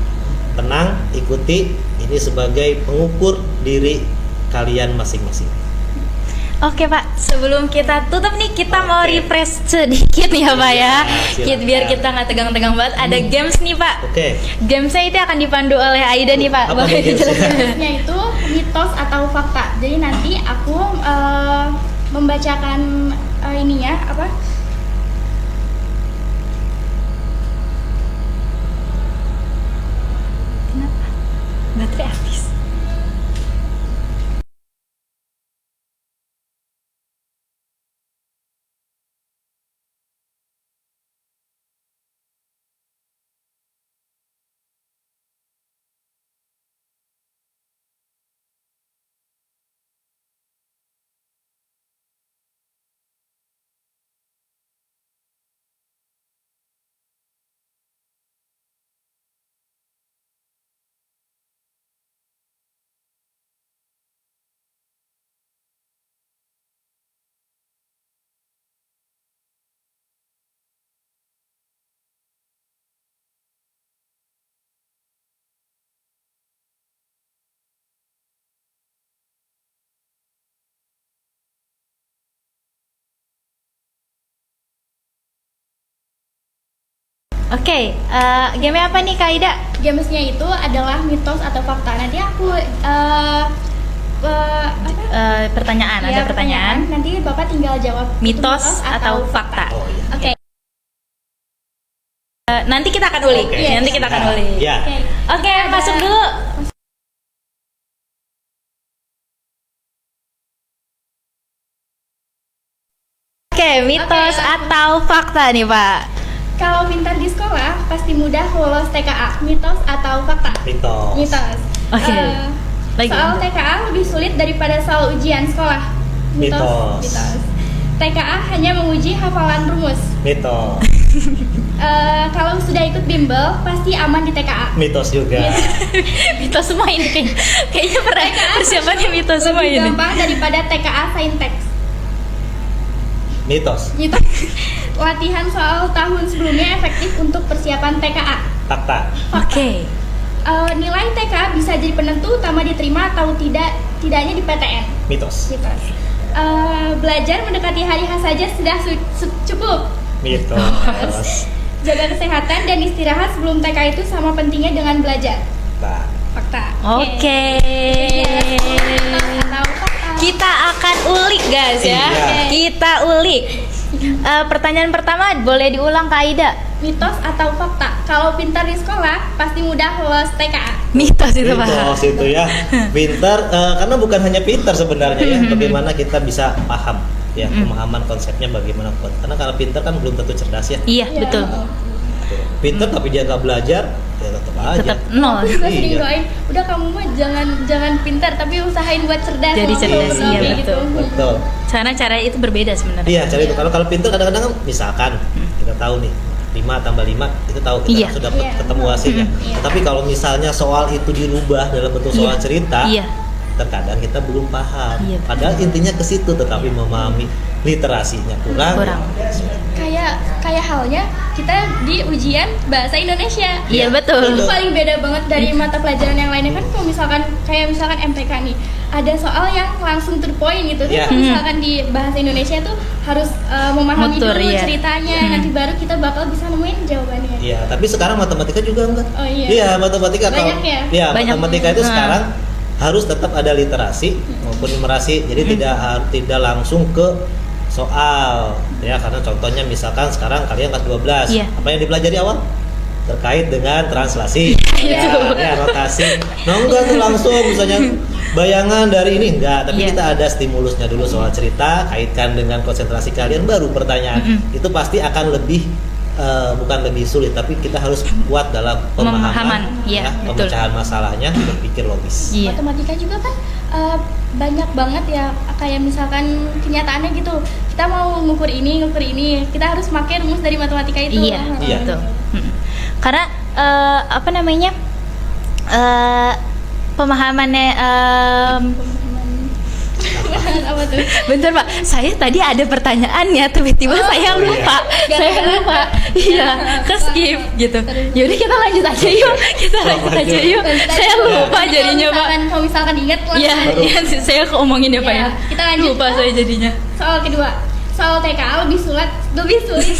Tenang, ikuti, ini sebagai pengukur diri kalian masing-masing. Oke Pak, sebelum kita tutup nih kita mau Oke. refresh sedikit ya Pak ya. Silakan. Biar kita nggak tegang-tegang banget. Ada games nih Pak. Oke. Gamesnya itu akan dipandu oleh Aida nih Pak. Apa Boleh nih gamesnya? dijelaskan? Gamesnya itu mitos atau fakta. Jadi nanti aku membacakan ininya apa? Kenapa? Baterai habis. Oke, game apa nih Kak Aida? Gamesnya itu adalah mitos atau fakta. Nanti aku Pertanyaan, ada ya, pertanyaan. Nanti Bapak tinggal jawab itu Mitos atau fakta? Oh iya. Oke. Nanti kita akan ulik. Oke. Nanti kita akan ulik. Ya. Oke. Oke, Ada- masuk dulu. Oke, mitos Oke. atau fakta nih Pak? Kalau pintar di sekolah pasti mudah lolos TKA. Mitos atau fakta? Mitos. Mitos. Oke. Lagi. Soal TKA lebih sulit daripada soal ujian sekolah. Mitos. Mitos. TKA hanya menguji hafalan rumus. Mitos. Kalau sudah ikut bimbel pasti aman di TKA. Mitos juga. Mitos semua ini kayaknya persiapannya mitos semua Lebih ini. gampang daripada TKA saintek. Mitos. Mitos. Latihan soal tahun sebelumnya efektif untuk persiapan TKA. Fakta. Oke. Nilai TKA bisa jadi penentu utama diterima atau tidaknya di PTN. Mitos. Mitos. Belajar mendekati hari H saja sudah cukup. Mitos. Jaga kesehatan dan istirahat sebelum TK itu sama pentingnya dengan belajar. Nah, Fakta. Oke. Atau fakta. Kita akan ulik guys ya. Iya. Kita ulik. Pertanyaan pertama boleh diulang Kak Aida. Mitos atau fakta? Kalau pintar di sekolah pasti mudah lolos TKA. Mitos itu Pak. mitos itu ya. Pintar, karena bukan hanya pintar sebenarnya ya. Bagaimana kita bisa paham ya, pemahaman konsepnya bagaimana. Karena kalau pintar kan belum tentu cerdas ya. Iya, Ya, betul. Pintar tapi dia nggak belajar, ya tetap aja. Tetap nol. Aku juga sering Iya. doain, udah kamu mah jangan pintar tapi usahain buat cerdas. Jadi Kalau cerdas, berdoa iya, kayak betul. gitu. Betul. Cara itu berbeda sebenarnya. Iya, cari itu. Kalau pintar kadang-kadang kan misalkan kita tahu nih 5 tambah 5 itu tahu kita Iya. sudah Iya. ketemu hasilnya. Iya. Tapi kalau misalnya soal itu dirubah dalam bentuk soal Iya. cerita, Iya. terkadang kita belum paham. Iya. Padahal intinya ke situ, tetapi memahami literasinya kurang. Kayak halnya kita di ujian bahasa Indonesia. Iya, betul. Itu paling beda banget dari mata pelajaran yang lainnya kan. Kalau misalkan MTK nih, ada soal yang langsung to the point gitu. Iya. Tapi misalkan di bahasa Indonesia tuh harus memahami Mutur, dulu iya. ceritanya, nanti baru kita bakal bisa nemuin jawabannya. Iya, tapi sekarang matematika juga enggak. Oh iya. Iya, matematika Banyak ya? Iya, Banyak. matematika itu Hmm. sekarang harus tetap ada literasi maupun numerasi. Jadi tidak langsung ke soal ya, karena contohnya misalkan sekarang kalian kelas 12. Iya. Apa yang dipelajari awal? terkait dengan translasi. Itu. Ya, rotasi. Nah, enggak tuh langsung misalnya bayangan dari ini enggak, tapi Iya. kita ada stimulusnya dulu soal cerita, kaitkan dengan konsentrasi kalian, baru pertanyaan. Itu pasti akan lebih bukan lebih sulit, tapi kita harus kuat dalam Pemahaman, pemahaman, iya, ya, betul. pemecahan masalahnya, berpikir logis. Iya. Matematika juga kan banyak banget ya, kayak misalkan kenyataannya gitu, kita mau ngukur ini, kita harus pakai rumus dari matematika itu. Iya, Iya. betul. Karena apa namanya, pemahamannya Apa tuh? bentar Pak, saya tadi ada pertanyaannya tiba-tiba saya Oh, iya. lupa. Saya lupa. Iya, ke skip gitu. Yaudah kita lanjut aja yuk. Kita lanjut aja yuk. Saya lupa jadinya Pak. Kalau misalkan ingat langsung. Iya, iya saya keomongin ya Pak ya. Iya, kita lanjut. Lupa saya jadinya. Soal kedua, soal TKA lebih sulit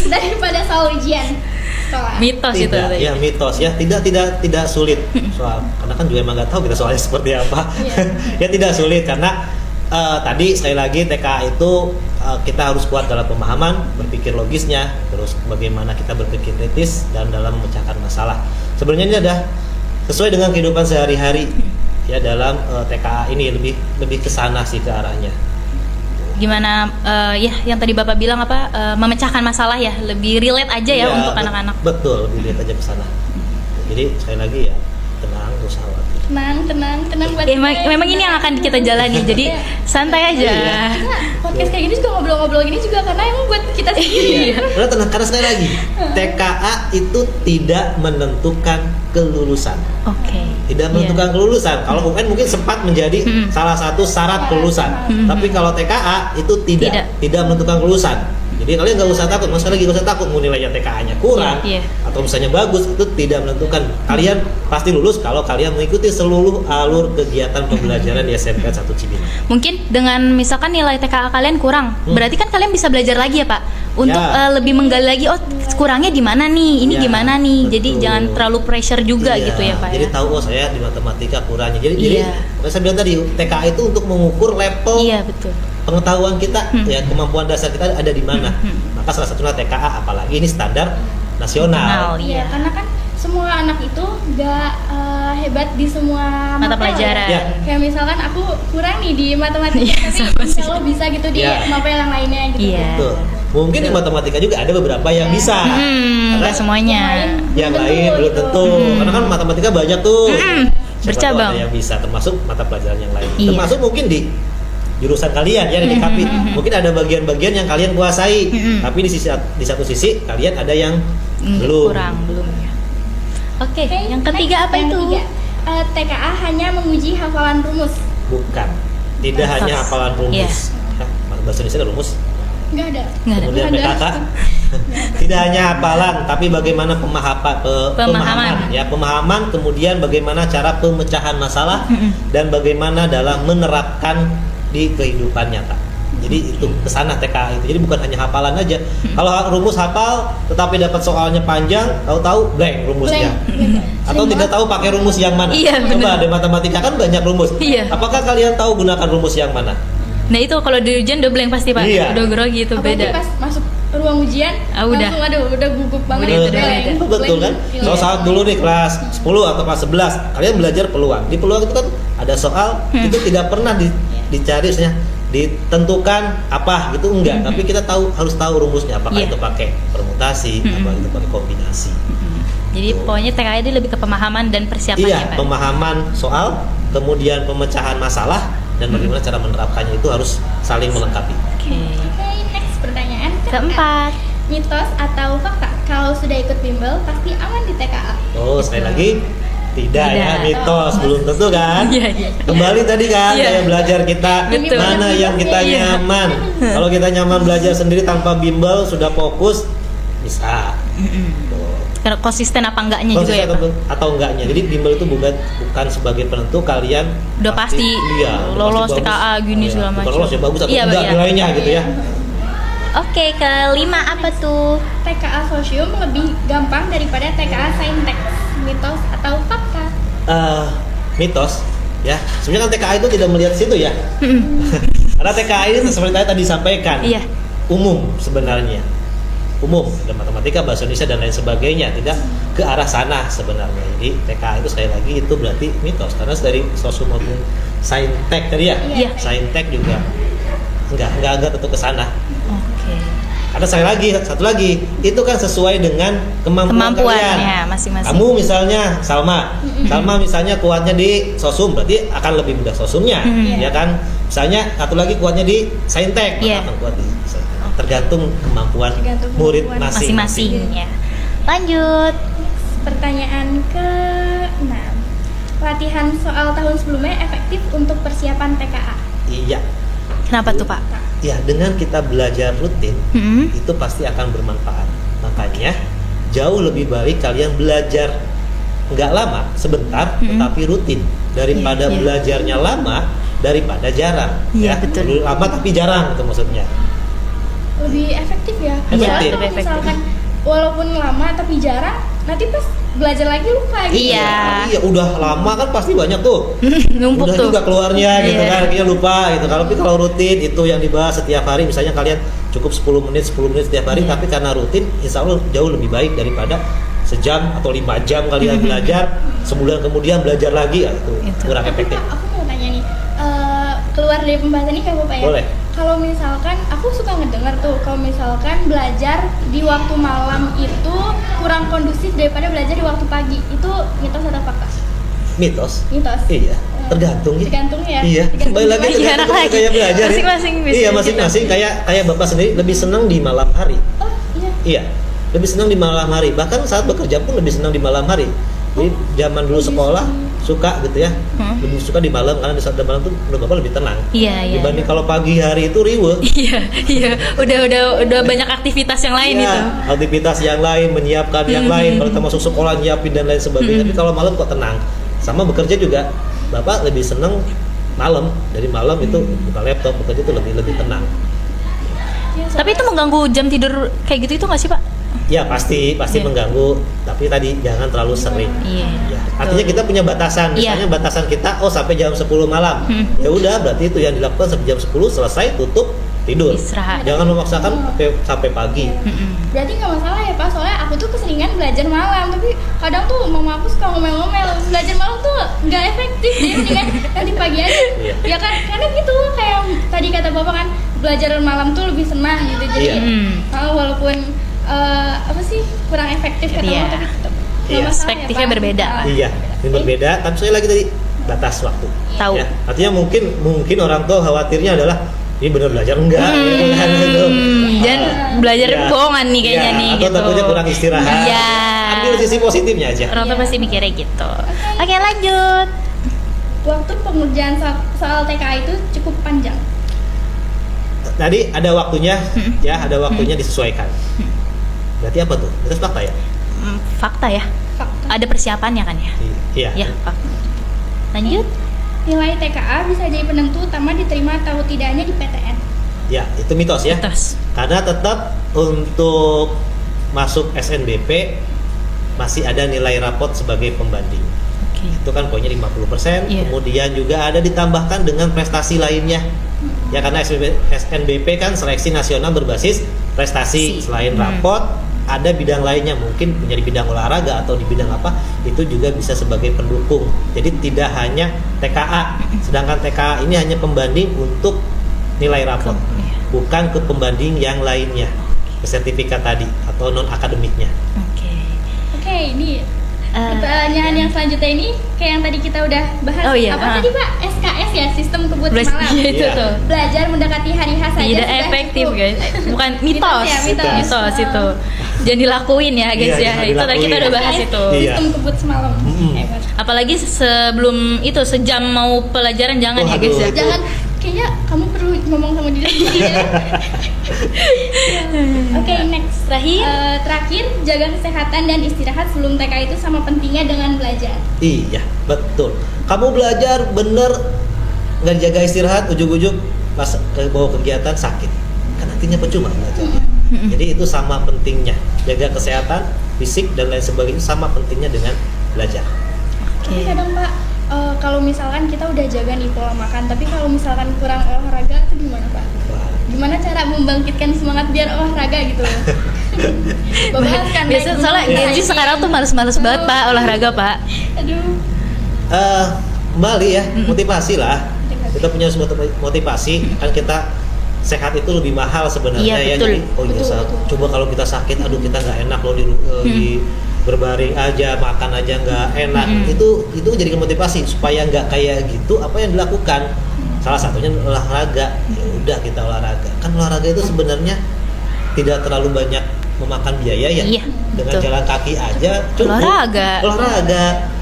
daripada soal ujian. Sekolah. Mitos itu Tidak, tadi. ya mitos ya, tidak sulit soal, karena kan juga emang nggak tahu kita soalnya seperti apa. Iya. Ya tidak sulit karena tadi sekali lagi TKA itu kita harus kuat dalam pemahaman, berpikir logisnya, terus bagaimana kita berpikir kritis dan dalam memecahkan masalah. Sebenarnya ini ada sesuai dengan kehidupan sehari-hari ya, dalam TKA ini lebih ke sana sih, ke arahnya. Gimana ya yang tadi Bapak bilang apa, memecahkan masalah ya, lebih relate aja ya untuk anak-anak. Betul, dilihat aja ke sana. Jadi sekali lagi ya, tenang, nggak usah khawatir. Tenang buat Memang ini yang akan kita jalani, jadi santai aja. Kita podcast kayak gini juga ngobrol-ngobrol gini juga karena emang buat kita sendiri. Karena tenang, karena sekali lagi TKA itu tidak menentukan kelulusan. Oke. Tidak menentukan kelulusan. Kalau UN mungkin sempat menjadi salah satu syarat kelulusan. Tapi kalau TKA itu tidak menentukan kelulusan. Jadi kalian nggak usah takut, maksudnya lagi nggak usah takut mau nilainya TKA-nya kurang Iya. atau misalnya bagus, itu tidak menentukan. Kalian pasti lulus kalau kalian mengikuti seluruh alur kegiatan pembelajaran di SMK 1 Cibinong. Mungkin dengan misalkan nilai TKA kalian kurang, berarti kan kalian bisa belajar lagi ya Pak, untuk Ya. lebih menggali lagi. Oh kurangnya di mana nih, ini Ya, gimana nih. Jadi betul. jangan terlalu pressure juga Iya, gitu ya Pak. Jadi Ya? tahu saya di matematika kurangnya. Jadi Iya. saya bilang tadi TKA itu untuk mengukur level Iya betul. pengetahuan kita, ya kemampuan dasar kita ada di mana. Maka salah satunya TKA, apalagi ini standar nasional. Iya. Iya, karena kan semua anak itu nggak hebat di semua Mata mapel. pelajaran. Ya. Kayak misalkan aku kurang nih di matematika, Iya, tapi sama sih. insya Allah bisa gitu di Ya. mapel yang lainnya gitu. Iya. Betul. Mungkin di matematika juga ada beberapa yang bisa. Nggak Karena semuanya. yang lain belum tentu. Karena kan matematika banyak tuh. Siapa tahu Bercabang. ada yang bisa, termasuk mata pelajaran yang lain. Iya. Termasuk mungkin di jurusan kalian ya, di KAPI. Mungkin ada bagian-bagian yang kalian kuasai, tapi di satu sisi kalian ada yang belum. Kurang belum ya. Oke, Oke, yang ketiga next, apa yang itu? ketiga. TKA hanya menguji hafalan rumus. Bukan. Tidak Pas. hanya hafalan rumus. Iya. Hah, bahasa Indonesia ada rumus. Nggak ada. Nggak ada. Kemudian Nggak PKK. ada. Tidak hanya hafalan, tapi bagaimana pemahaman. Ya, pemahaman, kemudian bagaimana cara pemecahan masalah dan bagaimana dalam menerapkan di kehidupan nyata. Jadi itu kesana TKA itu. Jadi bukan hanya hafalan aja. Kalau rumus hafal, tetapi dapat soalnya panjang, tahu-tahu blank rumusnya. Atau tidak tahu pakai rumus yang mana. Iya, Coba benar. di matematika kan banyak rumus. Iya. Apakah kalian tahu gunakan rumus yang mana? Nah itu kalau di ujian udah blank pasti Pak. Iya. Udah grogi itu Apalagi beda. pas masuk ruang ujian, Udah. langsung udah gugup banget. Udah, itu udah Blank. beda. Betul kan? Blank. Soal saat dulu nih kelas 10 atau kelas 11, kalian belajar peluang. Di peluang itu kan ada soal, itu tidak pernah dicari misalnya ditentukan apa gitu, enggak, tapi kita harus tahu rumusnya, apakah Iya. itu pakai permutasi, apakah itu pakai kombinasi. Jadi pokoknya TKA itu lebih ke pemahaman dan persiapan Iya, ya Pak. pemahaman soal, kemudian pemecahan masalah, dan bagaimana cara menerapkannya itu harus saling melengkapi. Oke. Oke, next pertanyaan Keempat. mitos atau fakta kalau sudah ikut bimbel pasti aman di TKA? Oh, sekali lagi tidak ya, Tidak. mitos, belum tentu kan? Iya, iya. Kembali tadi kan, Iya. kayak belajar kita Betul. mana yang kita Iya. nyaman. Kalau kita nyaman belajar sendiri tanpa bimbel, sudah fokus, bisa. Tuh. Karena konsisten apa enggaknya juga ya Konsisten Pak. atau enggaknya. Jadi bimbel itu bukan sebagai penentu kalian Udah pasti iya, lolos pasti bagus. TKA gini Iya, segala bukan macam. lolos ya, bagus atau Iya, enggak iya. nilainya gitu ya. Oke, kelima apa tuh? TKA sosium lebih gampang daripada TKA saintek, mitos atau fakta? Mitos ya. Sebenarnya kan TKA itu tidak melihat situ ya. Karena TKA ini seperti tadi disampaikan. Iya. Umum sebenarnya. umum, ada matematika, bahasa Indonesia dan lain sebagainya, tidak ke arah sana sebenarnya. Jadi TKA itu sekali lagi itu berarti mitos, karena dari sosum maupun saintek tadi ya, Iya. saintek juga enggak tentu ke sana. Oke. Ada satu lagi, itu kan sesuai dengan kemampuan Kemampuannya kalian. masing-masing. Kamu misalnya Salma misalnya kuatnya di sosum, berarti akan lebih mudah sosumnya, ya kan? Misalnya satu lagi kuatnya di saintek, Iya. akan kuat di saintek. Tergantung kemampuan Tergantung murid kemampuan masing-masing. Masing-masing ya. Lanjut. Pertanyaan ke-6. Latihan soal tahun sebelumnya efektif untuk persiapan TKA. Iya, Kenapa tuh, Pak? ya dengan kita belajar rutin Mm-mm. itu pasti akan bermanfaat. Makanya jauh lebih baik kalian belajar nggak lama, sebentar, tetapi rutin daripada Iya, iya. belajarnya lama daripada jarang. Iya, ya, betul. Dulu lama tapi jarang itu maksudnya. Lebih efektif ya. Efektif. Soalnya kalau Lebih efektif. misalkan walaupun lama tapi jarang, nanti pas belajar lagi lupa gitu. Iya. Iya, udah lama kan pasti banyak tuh. Numpuk Udah tuh. juga keluarnya gitu Iya. kan, akhirnya lupa gitu. Tapi kalau rutin itu yang dibahas setiap hari, misalnya kalian cukup 10 menit setiap hari, Iya. tapi karena rutin, insya Allah jauh lebih baik daripada sejam atau 5 jam kalian belajar, sebulan kemudian belajar lagi, ya, itu Itu. kurang Tapi efektif. Pak, aku mau tanya nih, keluar dari pembahasan ini nggak apa-apa ya? Boleh. Kalau misalkan aku suka ngedengar tuh, kalau misalkan belajar di waktu malam itu kurang kondusif daripada belajar di waktu pagi, itu mitos atau fakta? Mitos. Mitos. Iya, tergantung ya. Tergantung ya. Iya, Tergantung kembali lagi gimana. Iya, tergantung lagi. kayak belajar. ya. Masing-masing bisa Iya, gitu. masing-masing kayak Bapak sendiri lebih senang di malam hari. Oh iya. Iya, lebih senang di malam hari. Bahkan saat bekerja pun lebih senang di malam hari. Jadi zaman dulu sekolah suka gitu ya, lebih suka di malam karena di saat malam tuh menurut Bapak lebih tenang. Iya, iya. Dibanding kalau pagi hari itu riweuh. Iya, iya. Udah banyak aktivitas yang lain Iya, itu. aktivitas yang lain, menyiapkan yang lain, kalau kita masuk sekolah nyiapin dan lain sebagainya. Tapi kalau malam kok tenang. Sama bekerja juga, Bapak lebih senang malam. Dari malam itu buka laptop, bekerja itu lebih tenang. Iya, Tapi itu mengganggu jam tidur kayak gitu itu nggak sih, Pak? Ya pasti Iya. mengganggu, tapi tadi jangan terlalu sering. Iya. Ya, artinya kita punya batasan, Iya. misalnya batasan kita sampai jam 10 malam. Ya udah, berarti itu yang dilakukan sampai jam 10 selesai, tutup, tidur. Istirahat. Jangan memaksakan sampai pagi. Berarti nggak masalah ya Pak, soalnya aku tuh keseringan belajar malam, tapi kadang tuh mama aku suka ngomel-ngomel, belajar malam tuh nggak efektif, jadi mendingan nanti pagi aja. Iya. Ya kan, karena gitu kayak tadi kata bapak kan, belajar malam tuh lebih senang gitu, jadi Iya. walaupun apa sih kurang efektif kata Iya. mama, tapi tetap nggak Iya. masalah ya, Perspektifnya Pak. berbeda. Iya, ini berbeda. Tapi saya lagi tadi batas waktu. Tahu. Ya, artinya mungkin orang tua khawatirnya adalah ini benar belajar enggak? Gitu kan, gitu. Dan belajar Iya. kebohongan nih kayaknya Iya, nih atau gitu. takutnya kurang istirahat. Iya. Ambil sisi positifnya aja. Orang tua Iya. pasti mikirnya gitu. Oke, lanjut. Waktu pengerjaan soal TKA itu cukup panjang. Tadi ada waktunya, ya ada waktunya disesuaikan. Berarti apa tuh? Itu fakta ya? Fakta ya. Fakta. Ada persiapannya kan ya? Iya. Ya, fakta. Lanjut. Nilai TKA bisa jadi penentu utama diterima atau tidaknya di PTN. Ya, itu mitos ya. Terus. Karena tetap untuk masuk SNBP masih ada nilai rapot sebagai pembanding. Oke. Itu kan poinnya 50%, Iya. kemudian juga ada ditambahkan dengan prestasi lainnya. Ya karena SNBP kan seleksi nasional berbasis prestasi. Selain rapot, ada bidang lainnya, mungkin punya di bidang olahraga atau di bidang apa, itu juga bisa sebagai pendukung. Jadi tidak hanya TKA, sedangkan TKA ini hanya pembanding untuk nilai rapot, Iya. bukan ke pembanding yang lainnya, ke sertifikat tadi atau non akademiknya. Oke. Oke, ini pertanyaan yang selanjutnya ini kayak yang tadi kita udah bahas. Oh iya, Apa tadi Pak? SKS ya, sistem kebut malam. Iya, itu Iya. tuh. Belajar mendekati hari H saja Tidak sudah efektif cukup. guys. Bukan mitos. ya, mitos. Mitos itu. Jangan dilakuin ya guys Iya, ya. jangan Itu tadi kita dilakuin. udah bahas SKS, itu. Iya. Sistem kebut semalam. Hebat. Apalagi sebelum itu sejam mau pelajaran jangan ya guys ya. Waduh. Jangan, kayaknya kamu perlu ngomong sama diri sendiri ya. Oke, next. Terakhir, jaga kesehatan dan istirahat sebelum TK itu sama pentingnya dengan belajar. Iya, betul. Kamu belajar bener nggak dijaga istirahat, ujung-ujung pas bawa kegiatan sakit, kan artinya percuma belajarnya. Jadi itu sama pentingnya, jaga kesehatan fisik dan lain sebagainya sama pentingnya dengan belajar. Tapi kadang Pak, kalau misalkan kita udah jaga nih pola makan, tapi kalau misalkan kurang olahraga itu gimana Pak? Wah, Gimana cara membangkitkan semangat biar olahraga gitu loh. Bapak kan naik Biasa gunung, soalnya naik Genji sekarang tuh males-males banget Pak olahraga Pak. Aduh. Kembali ya, motivasi lah. Kita punya sebuah motivasi, kan kita sehat itu lebih mahal sebenarnya Iya, ya. betul. Jadi, oh iya, coba kalau kita sakit, aduh kita nggak enak loh di berbaring aja, makan aja nggak enak. Itu jadikan motivasi supaya nggak kayak gitu. Apa yang dilakukan? Salah satunya olahraga. Ya udah kita olahraga. Kan olahraga itu sebenarnya tidak terlalu banyak memakan biaya ya. Iya, Dengan betul. jalan kaki aja cukup. Olahraga.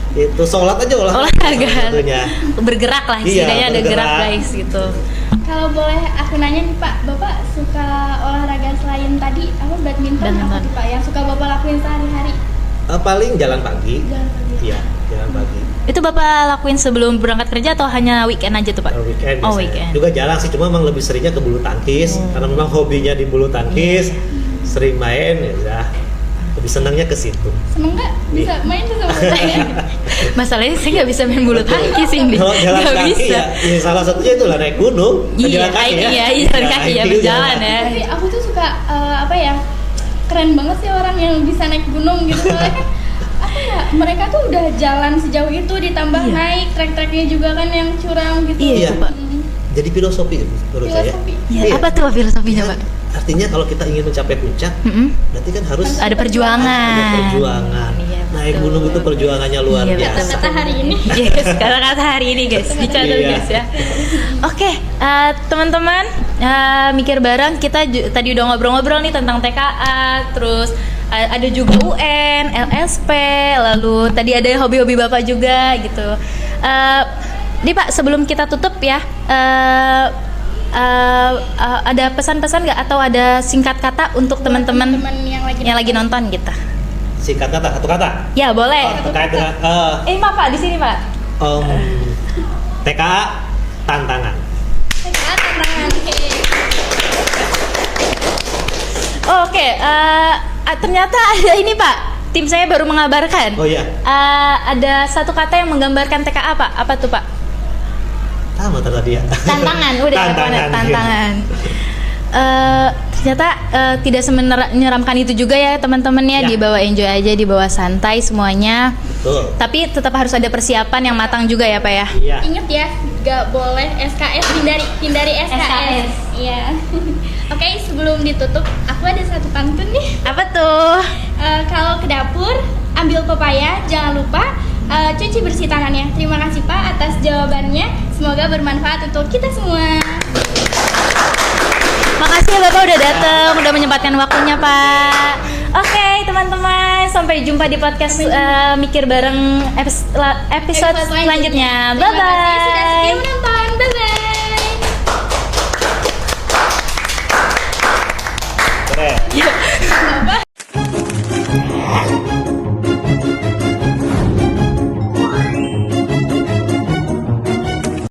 Itu sholat aja olahraga. Tentunya. Bergerak lah Iya, istilahnya, ada gerak bergerak. guys gitu. Kalau boleh aku nanya nih Pak, Bapak suka olahraga selain tadi apa badminton apa Badminton. tuh Pak yang suka Bapak lakuin sehari-hari? Paling jalan pagi. Jalan pagi. Iya, jalan pagi. Itu Bapak lakuin sebelum berangkat kerja atau hanya weekend aja tuh Pak? Weekend Oh, biasanya. weekend. Juga jarang sih, cuma memang lebih seringnya ke bulu tangkis karena memang hobinya di bulu tangkis. Sering main ya udah. Lebih senangnya ke situ. Seneng nggak bisa Iya. main sama saya? Masalahnya saya nggak bisa main bulu tangkis ini. Kalau jalan Nggak kaki bisa. ya salah satunya itulah naik gunung. Iya, jalan kaki ya. iya, jalan kaki ya, itu berjalan jalan ya. Tapi aku tuh suka apa ya? Keren banget sih orang yang bisa naik gunung gitu soalnya kan apa ya? Mereka tuh udah jalan sejauh itu ditambah Iya. naik trek-treknya juga kan yang curam gitu. Iya, Pak. Jadi filosofi menurut saya. Filosofi. Ya, Iya. apa tuh filosofinya Ya, Pak? artinya kalau kita ingin mencapai puncak, berarti kan harus Ada perjuangan. ada perjuangan. Iya, Naik betul. gunung itu perjuangannya luar Iya, biasa. Kata-kata hari ini. Yes, kata-kata hari ini guys, dicatat Iya. guys ya. Oke, teman-teman, mikir bareng kita tadi udah ngobrol-ngobrol nih tentang TKA, terus ada juga UN, LSP, lalu tadi ada hobi-hobi Bapak juga gitu. Nih Pak, sebelum kita tutup ya, ada pesan-pesan nggak atau ada singkat kata untuk teman-teman Teman yang lagi nonton gitu? Singkat kata, satu kata. Ya boleh. Terkait dengan Maaf Pak, di sini Pak. TKA tantangan. TKA tantangan. Oke, ternyata ada ini Pak. Tim saya baru mengabarkan. Oh iya, Ada satu kata yang menggambarkan TKA Pak. Apa tuh Pak? sama tadi ya. Tantangan. Udah Tantangan, tantangan. Ternyata tidak menyeramkan itu juga ya teman-teman ya. Ya. Dibawa enjoy aja, dibawa santai semuanya. Betul. Tapi tetap harus ada persiapan yang matang juga ya Pak ya. Iya. Ingat ya, gak boleh SKS, hindari SKS. Iya. Oke, sebelum ditutup, aku ada satu pantun nih. Apa tuh? Kalau ke dapur, ambil pepaya, jangan lupa cuci bersih tangannya. Terima kasih Pak atas jawabannya. Semoga bermanfaat untuk kita semua. Makasih ya Bapak udah datang, udah menyempatkan waktunya Pak. Oke teman-teman, sampai jumpa di podcast Mikir Bareng episode selanjutnya. Terima kasih sudah setia Bye-bye. menonton.